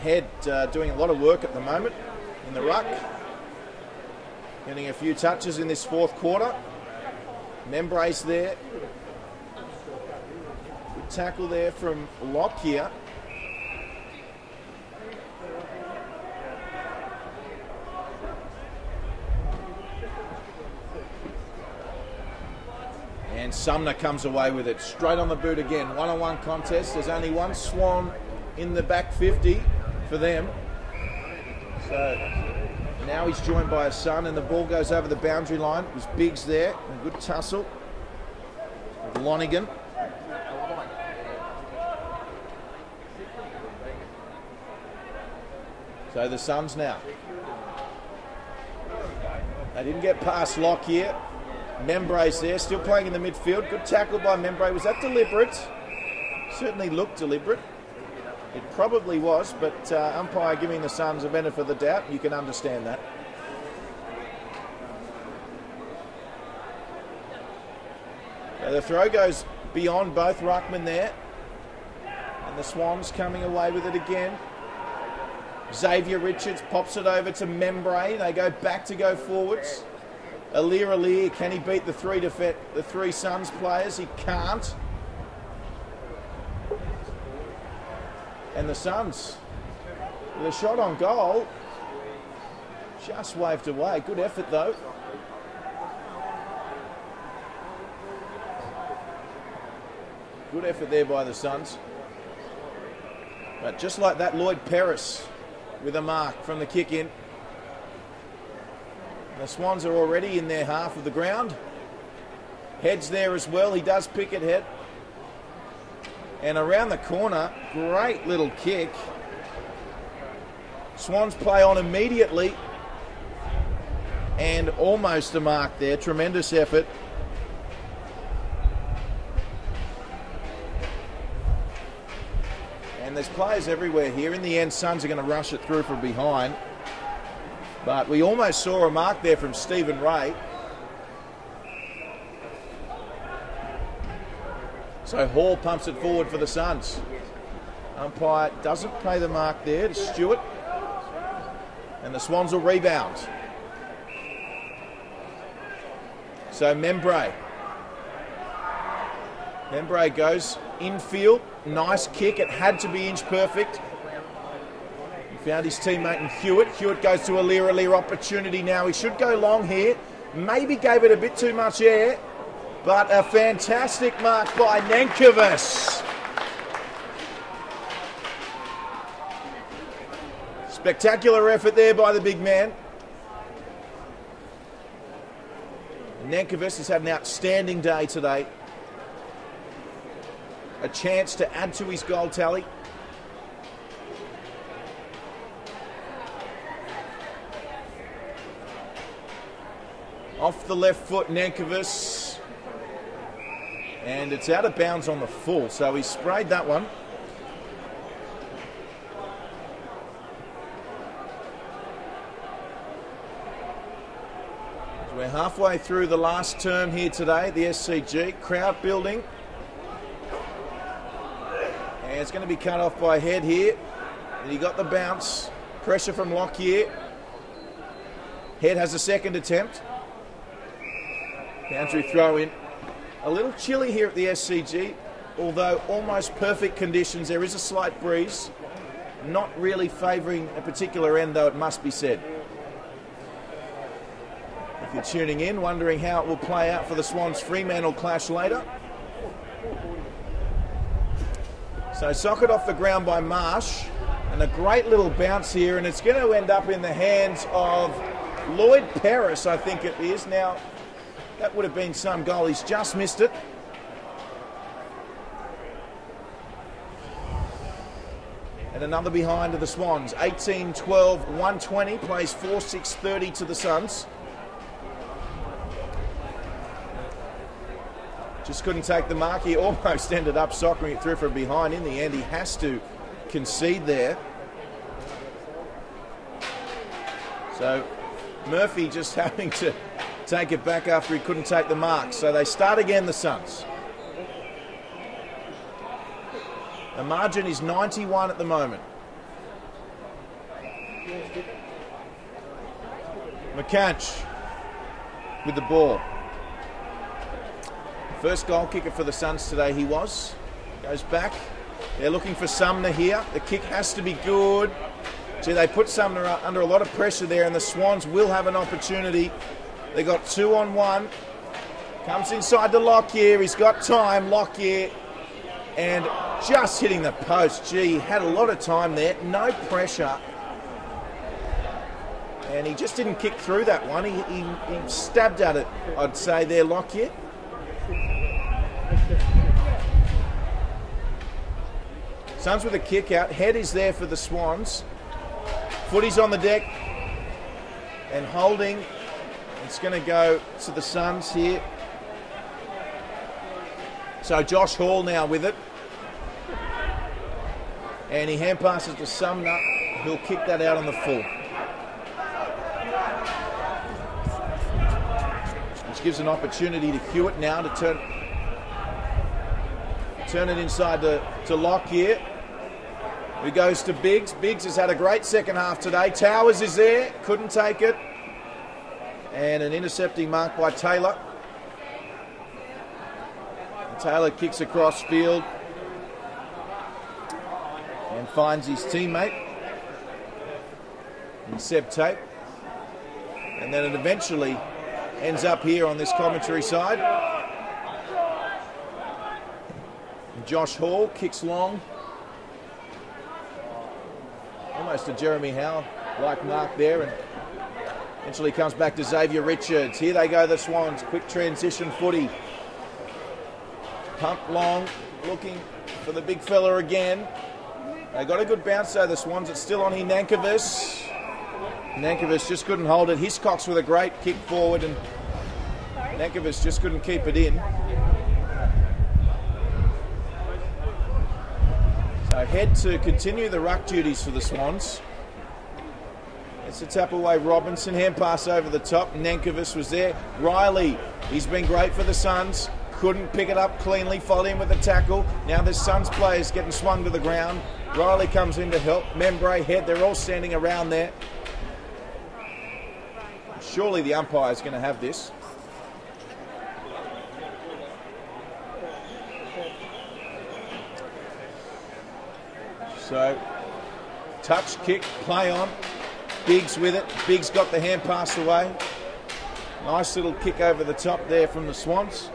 Head doing a lot of work at the moment in the ruck. Getting a few touches in this 4th quarter. Membrace there. Good tackle there from Locke here. And Sumner comes away with it. Straight on the boot again. One-on-one contest. There's only one Swan in the back 50 for them. So now he's joined by his son, and the ball goes over the boundary line. It was Biggs there. A good tussle with Lonigan. So the Suns now. They didn't get past Lockyer. Membray's there, still playing in the midfield. Good tackle by Membray. Was that deliberate? Certainly looked deliberate. It probably was, but umpire giving the Suns a benefit of the doubt. You can understand that. So the throw goes beyond both ruckmen there. And the Swans coming away with it again. Xavier Richards pops it over to Membray. They go back to go forwards. Alir, can he beat the three Suns players? He can't. And the Suns, with a shot on goal, just waved away. Good effort though. Good effort there by the Suns. But just like that, Lloyd Perris with a mark from the kick in. The Swans are already in their half of the ground. Head's there as well. He does pick it head. And around the corner, great little kick. Swans play on immediately. And almost a mark there. Tremendous effort. And there's players everywhere here. In the end, Suns are going to rush it through from behind. But we almost saw a mark there from Stephen Ray. So Hall pumps it forward for the Suns. Umpire doesn't play the mark there to Stewart. And the Swans will rebound. So Membray. Membray goes infield. Nice kick. It had to be inch perfect. He found his teammate in Hewitt. Hewitt goes to Alir opportunity now. He should go long here. Maybe gave it a bit too much air. But a fantastic mark by Nankervis. Spectacular effort there by the big man. Nankervis has had an outstanding day today. A chance to add to his goal tally. Off the left foot, Nankervis. And it's out of bounds on the full, so he sprayed that one. So we're halfway through the last term here today, the SCG. Crowd building. And it's going to be cut off by Head here. And he got the bounce. Pressure from Lockyer. Head has a second attempt. Boundary throw in. A little chilly here at the SCG, although almost perfect conditions. There is a slight breeze, not really favouring a particular end, though it must be said. If you're tuning in, wondering how it will play out for the Swans Fremantle clash later. So socket off the ground by Marsh, and a great little bounce here, and it's going to end up in the hands of Lloyd Perris, I think it is. Now, that would have been some goal. He's just missed it. And another behind to the Swans. 18-12, 120. Plays 4-6-30 to the Suns. Just couldn't take the mark. He almost ended up soccering it through from behind. In the end, he has to concede there. So Murphy just having to take it back after he couldn't take the mark. So they start again, the Suns. The margin is 91 at the moment. McCanch with the ball. First goal kicker for the Suns today he was. Goes back. They're looking for Sumner here. The kick has to be good. Gee, they put Sumner under a lot of pressure there, and the Swans will have an opportunity. They got 2-on-1. Comes inside to Lockyer. He's got time, Lockyer. And just hitting the post. Gee, had a lot of time there. No pressure. And he just didn't kick through that one. He stabbed at it, I'd say there, Lockyer. Suns with a kick out. Head is there for the Swans. Footy's on the deck. And holding. It's going to go to the Suns here. So Josh Hall now with it. And he hand passes to Sumner. He'll kick that out on the full. Which gives an opportunity to Hewitt now to turn it inside to Lockyer. Who goes to Biggs. Biggs has had a great second half today. Towers is there. Couldn't take it. And an intercepting mark by Taylor. Taylor kicks across field and finds his teammate in Seb Tate. And then it eventually ends up here on this commentary side. And Josh Hall kicks long. Almost a Jeremy Howe-like mark there. And eventually comes back to Xavier Richards. Here they go, the Swans. Quick transition footy. Pump long, looking for the big fella again. They got a good bounce though, the Swans. It's still on here, Nankervis. Nankervis just couldn't hold it. Hiscox with a great kick forward and Nankervis just couldn't keep it in. So Head to continue the ruck duties for the Swans. It's a tap away Robinson, hand pass over the top. Nankervis was there. Riley, he's been great for the Suns. Couldn't pick it up cleanly, followed in with the tackle. Now the Suns players getting swung to the ground. Riley comes in to help. Membray, Head, they're all standing around there. Surely the umpire's going to have this. So, touch, kick, play on. Biggs with it. Biggs got the hand pass away. Nice little kick over the top there from the Swans.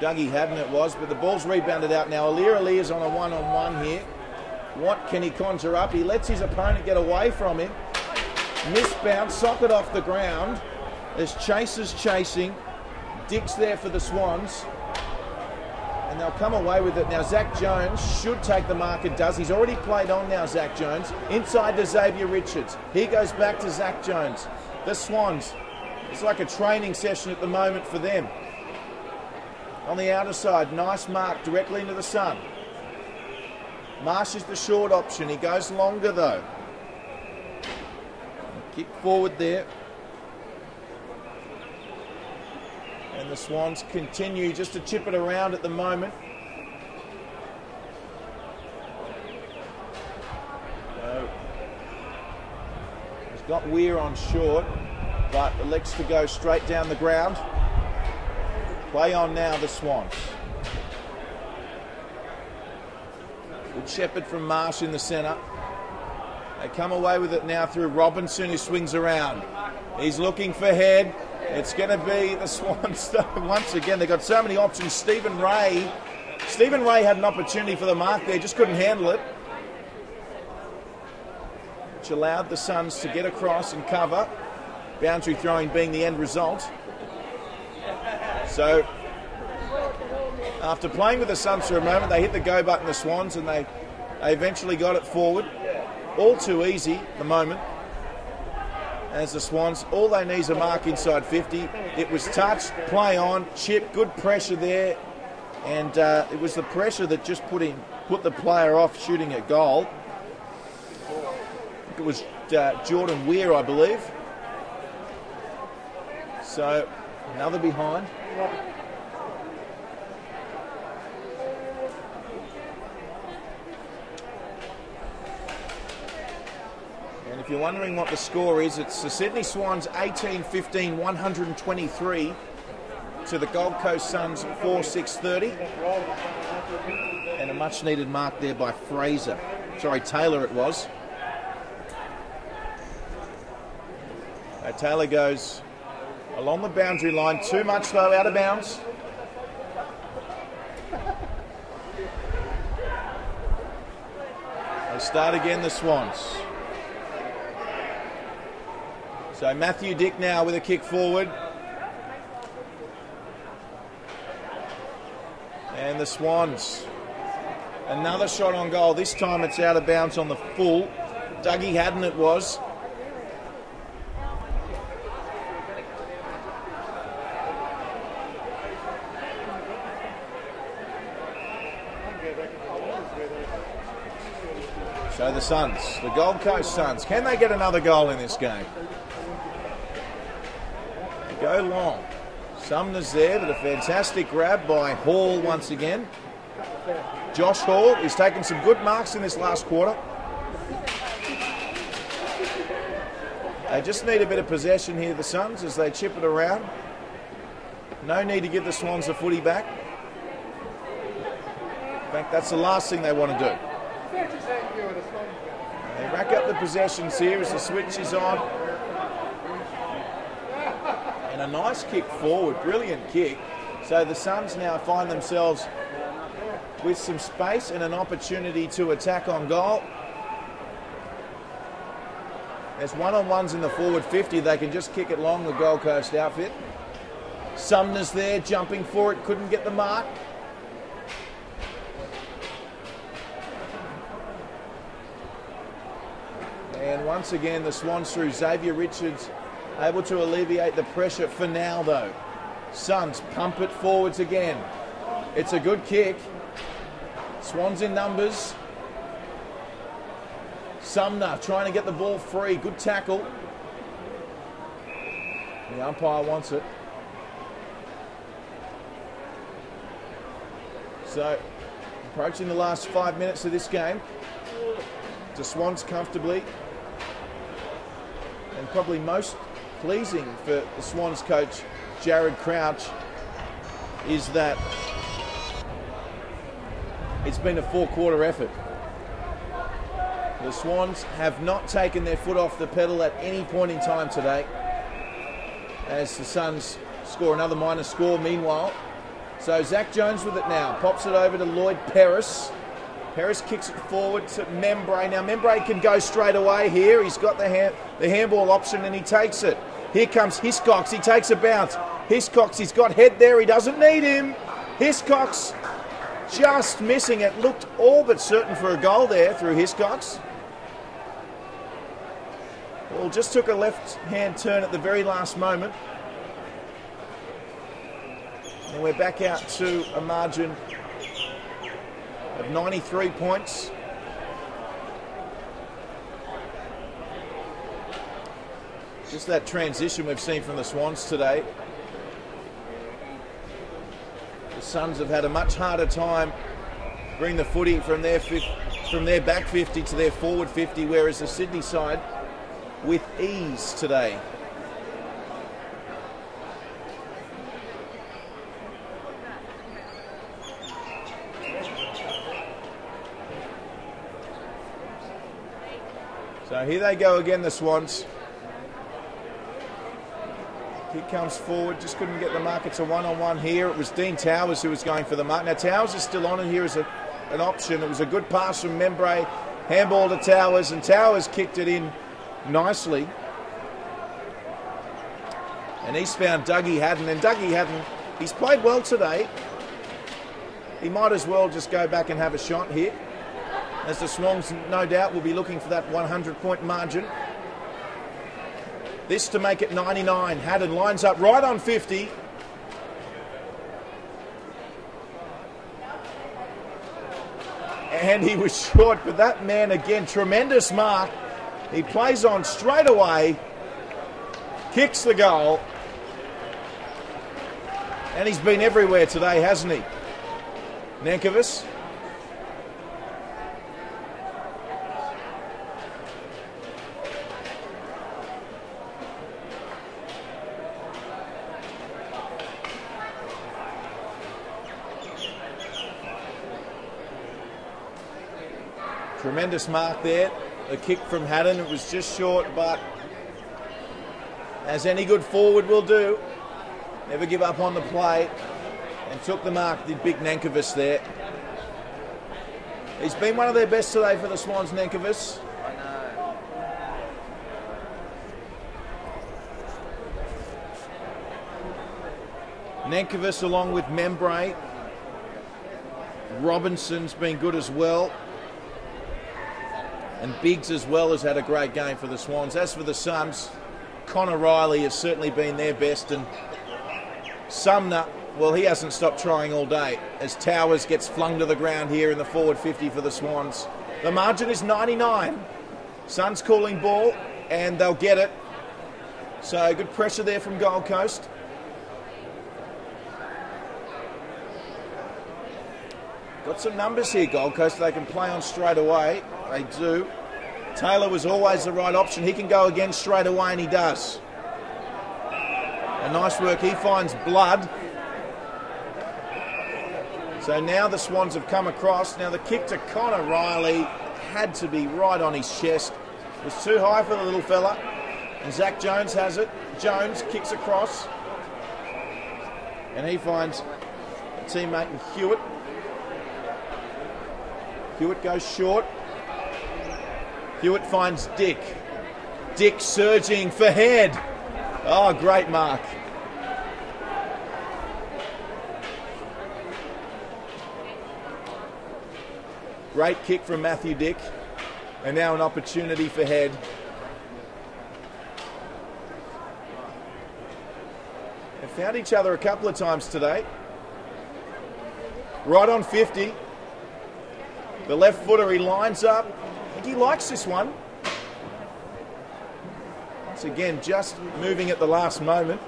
Dougie Haddon it was, but the ball's rebounded out now. Ali is on a one-on-one here. What can he conjure up? He lets his opponent get away from him. Misbounce, socket off the ground. There's Chasers chasing. Dick's there for the Swans. And they'll come away with it. Now Zach Jones should take the mark. It does. He's already played on now, Zach Jones. Inside to Xavier Richards. He goes back to Zach Jones. The Swans. It's like a training session at the moment for them. On the outer side, nice mark directly into the sun. Marsh is the short option. He goes longer though. Kick forward there. And the Swans continue just to chip it around at the moment. So, he's got Weir on short, but elects to go straight down the ground. Play on now, the Swans. Good shepherd from Marsh in the centre. They come away with it now through Robinson, who swings around. He's looking for Head. It's going to be the Swans once again. They've got so many options. Stephen Ray had an opportunity for the mark there, just couldn't handle it. Which allowed the Suns to get across and cover. Boundary throwing being the end result. So, after playing with the Suns for a moment, they hit the go button, the Swans, and they eventually got it forward. All too easy at the moment. As the Swans, all they need is a mark inside 50. It was touched, play on, chip, good pressure there. And it was the pressure that just put the player off shooting a goal. It was Jordan Weir, I believe. So, another behind. And if you're wondering what the score is, it's the Sydney Swans 18-15, 123 to the Gold Coast Suns 4-6-30. And a much needed mark there by Fraser. Sorry, Taylor it was. Taylor goes along the boundary line. Too much though, out of bounds. They start again, the Swans. So Matthew Dick now with a kick forward. And the Swans. Another shot on goal. This time it's out of bounds on the full. Dougie Haddon it was. So the Suns, the Gold Coast Suns, can they get another goal in this game? They go long. Sumner's there, but a fantastic grab by Hall once again. Josh Hall is taking some good marks in this last quarter. They just need a bit of possession here, the Suns, as they chip it around. No need to give the Swans the footy back. In fact, that's the last thing they want to do. They rack up the possessions here as the switch is on. And a nice kick forward, brilliant kick. So the Suns now find themselves with some space and an opportunity to attack on goal. There's one-on-ones in the forward 50. They can just kick it long, the Gold Coast outfit. Sumner's there, jumping for it, couldn't get the mark. And once again, the Swans through Xavier Richards, able to alleviate the pressure for now, though. Suns pump it forwards again. It's a good kick. Swans in numbers. Sumner trying to get the ball free. Good tackle. The umpire wants it. So, approaching the last 5 minutes of this game. The Swans comfortably. And probably most pleasing for the Swans coach, Jared Crouch, is that it's been a four-quarter effort. The Swans have not taken their foot off the pedal at any point in time today, as the Suns score another minor score meanwhile. So Zach Jones with it now, pops it over to Lloyd Paris. Paris kicks it forward to Membray. Now Membray can go straight away here. He's got the handball option and he takes it. Here comes Hiscox. He takes a bounce. Hiscox, he's got head there. He doesn't need him. Hiscox just missing it. Looked all but certain for a goal there through Hiscox. Well, just took a left-hand turn at the very last moment. And we're back out to a margin of 93 points. Just that transition we've seen from the Swans today. The Suns have had a much harder time bringing the footy from their back 50 to their forward 50, whereas the Sydney side with ease today. So here they go again, the Swans. Kick comes forward, just couldn't get the mark. It's a one-on-one here. It was Dean Towers who was going for the mark. Now Towers is still on, and here is an option. It was a good pass from Membray. Handball to Towers, and Towers kicked it in nicely. And he's found Dougie Haddon. And Dougie Haddon, he's played well today. He might as well just go back and have a shot here, as the Swans no doubt will be looking for that 100-point margin. This to make it 99. Haddon lines up right on 50. And he was short, but that man again, tremendous mark. He plays on straight away, kicks the goal. And he's been everywhere today, hasn't he? Nankervis. Tremendous mark there. The kick from Haddon, it was just short, but as any good forward will do, Never give up on the play. And took the mark, did big Nankervis there. He's been one of their best today for the Swans, Nankervis. Nankervis along with Membray. Robinson's been good as well. And Biggs as well has had a great game for the Swans. As for the Suns, Connor Riley has certainly been their best, and Sumner, well, he hasn't stopped trying all day as Towers gets flung to the ground here in the forward 50 for the Swans. The margin is 99. Suns calling ball, and they'll get it. So good pressure there from Gold Coast. Got some numbers here, Gold Coast, they can play on straight away. They do. Taylor was always the right option. He can go again straight away, and he does. And nice work. He finds Blood. So now the Swans have come across. Now the kick to Connor Riley had to be right on his chest. It was too high for the little fella. And Zach Jones has it. Jones kicks across. And he finds a teammate in Hewitt. Hewitt goes short. Hewitt finds Dick. Dick surging for head. Oh, great mark. Great kick from Matthew Dick. And now an opportunity for head. They found each other a couple of times today. Right on 50. The left footer, he lines up. I think he likes this one. Once again, just moving at the last moment.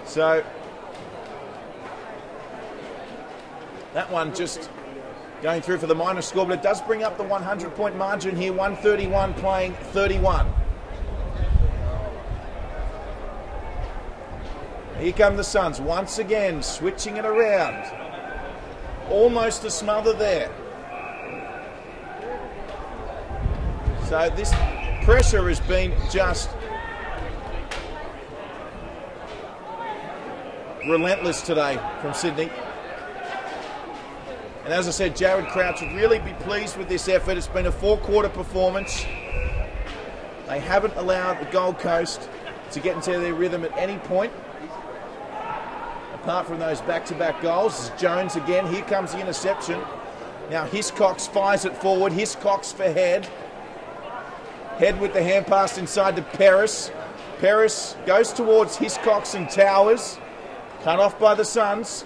So that one just going through for the minor score, but it does bring up the 100-point margin here. 131 playing 31. Here come the Suns once again, switching it around. Almost a smother there. So this pressure has been just relentless today from Sydney. And as I said, Jared Crouch would really be pleased with this effort. It's been a four-quarter performance. They haven't allowed the Gold Coast to get into their rhythm at any point. Apart from those back-to-back goals. Jones again, here comes the interception. Now Hiscox fires it forward. Hiscox for Head. Head with the hand pass inside to Paris. Paris goes towards Hiscox and Towers. Cut off by the Suns.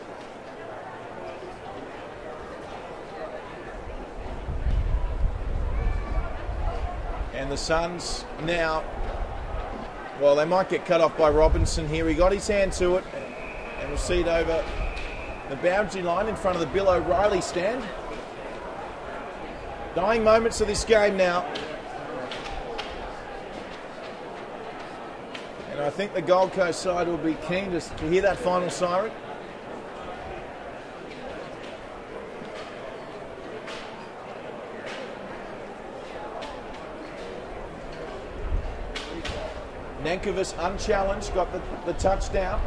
And the Suns now, well, they might get cut off by Robinson here. He got his hand to it. And we'll see it over the boundary line in front of the Bill O'Reilly stand. Dying moments of this game now. And I think the Gold Coast side will be keen to hear that final siren. Nankervis unchallenged, got the touchdown.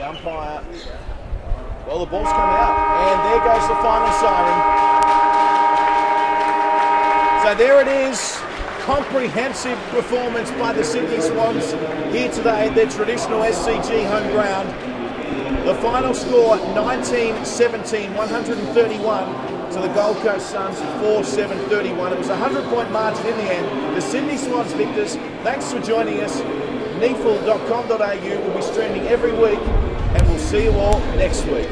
Umpire. Well, the ball's come out, and there goes the final siren. So there it is, comprehensive performance by the Sydney Swans here today at their traditional SCG home ground. The final score, 19-17, 131 to the Gold Coast Suns, 4-7-31. It was a 100-point margin in the end. The Sydney Swans victors. Thanks for joining us. neefl.com.au will be streaming every week, and we'll see you all next week.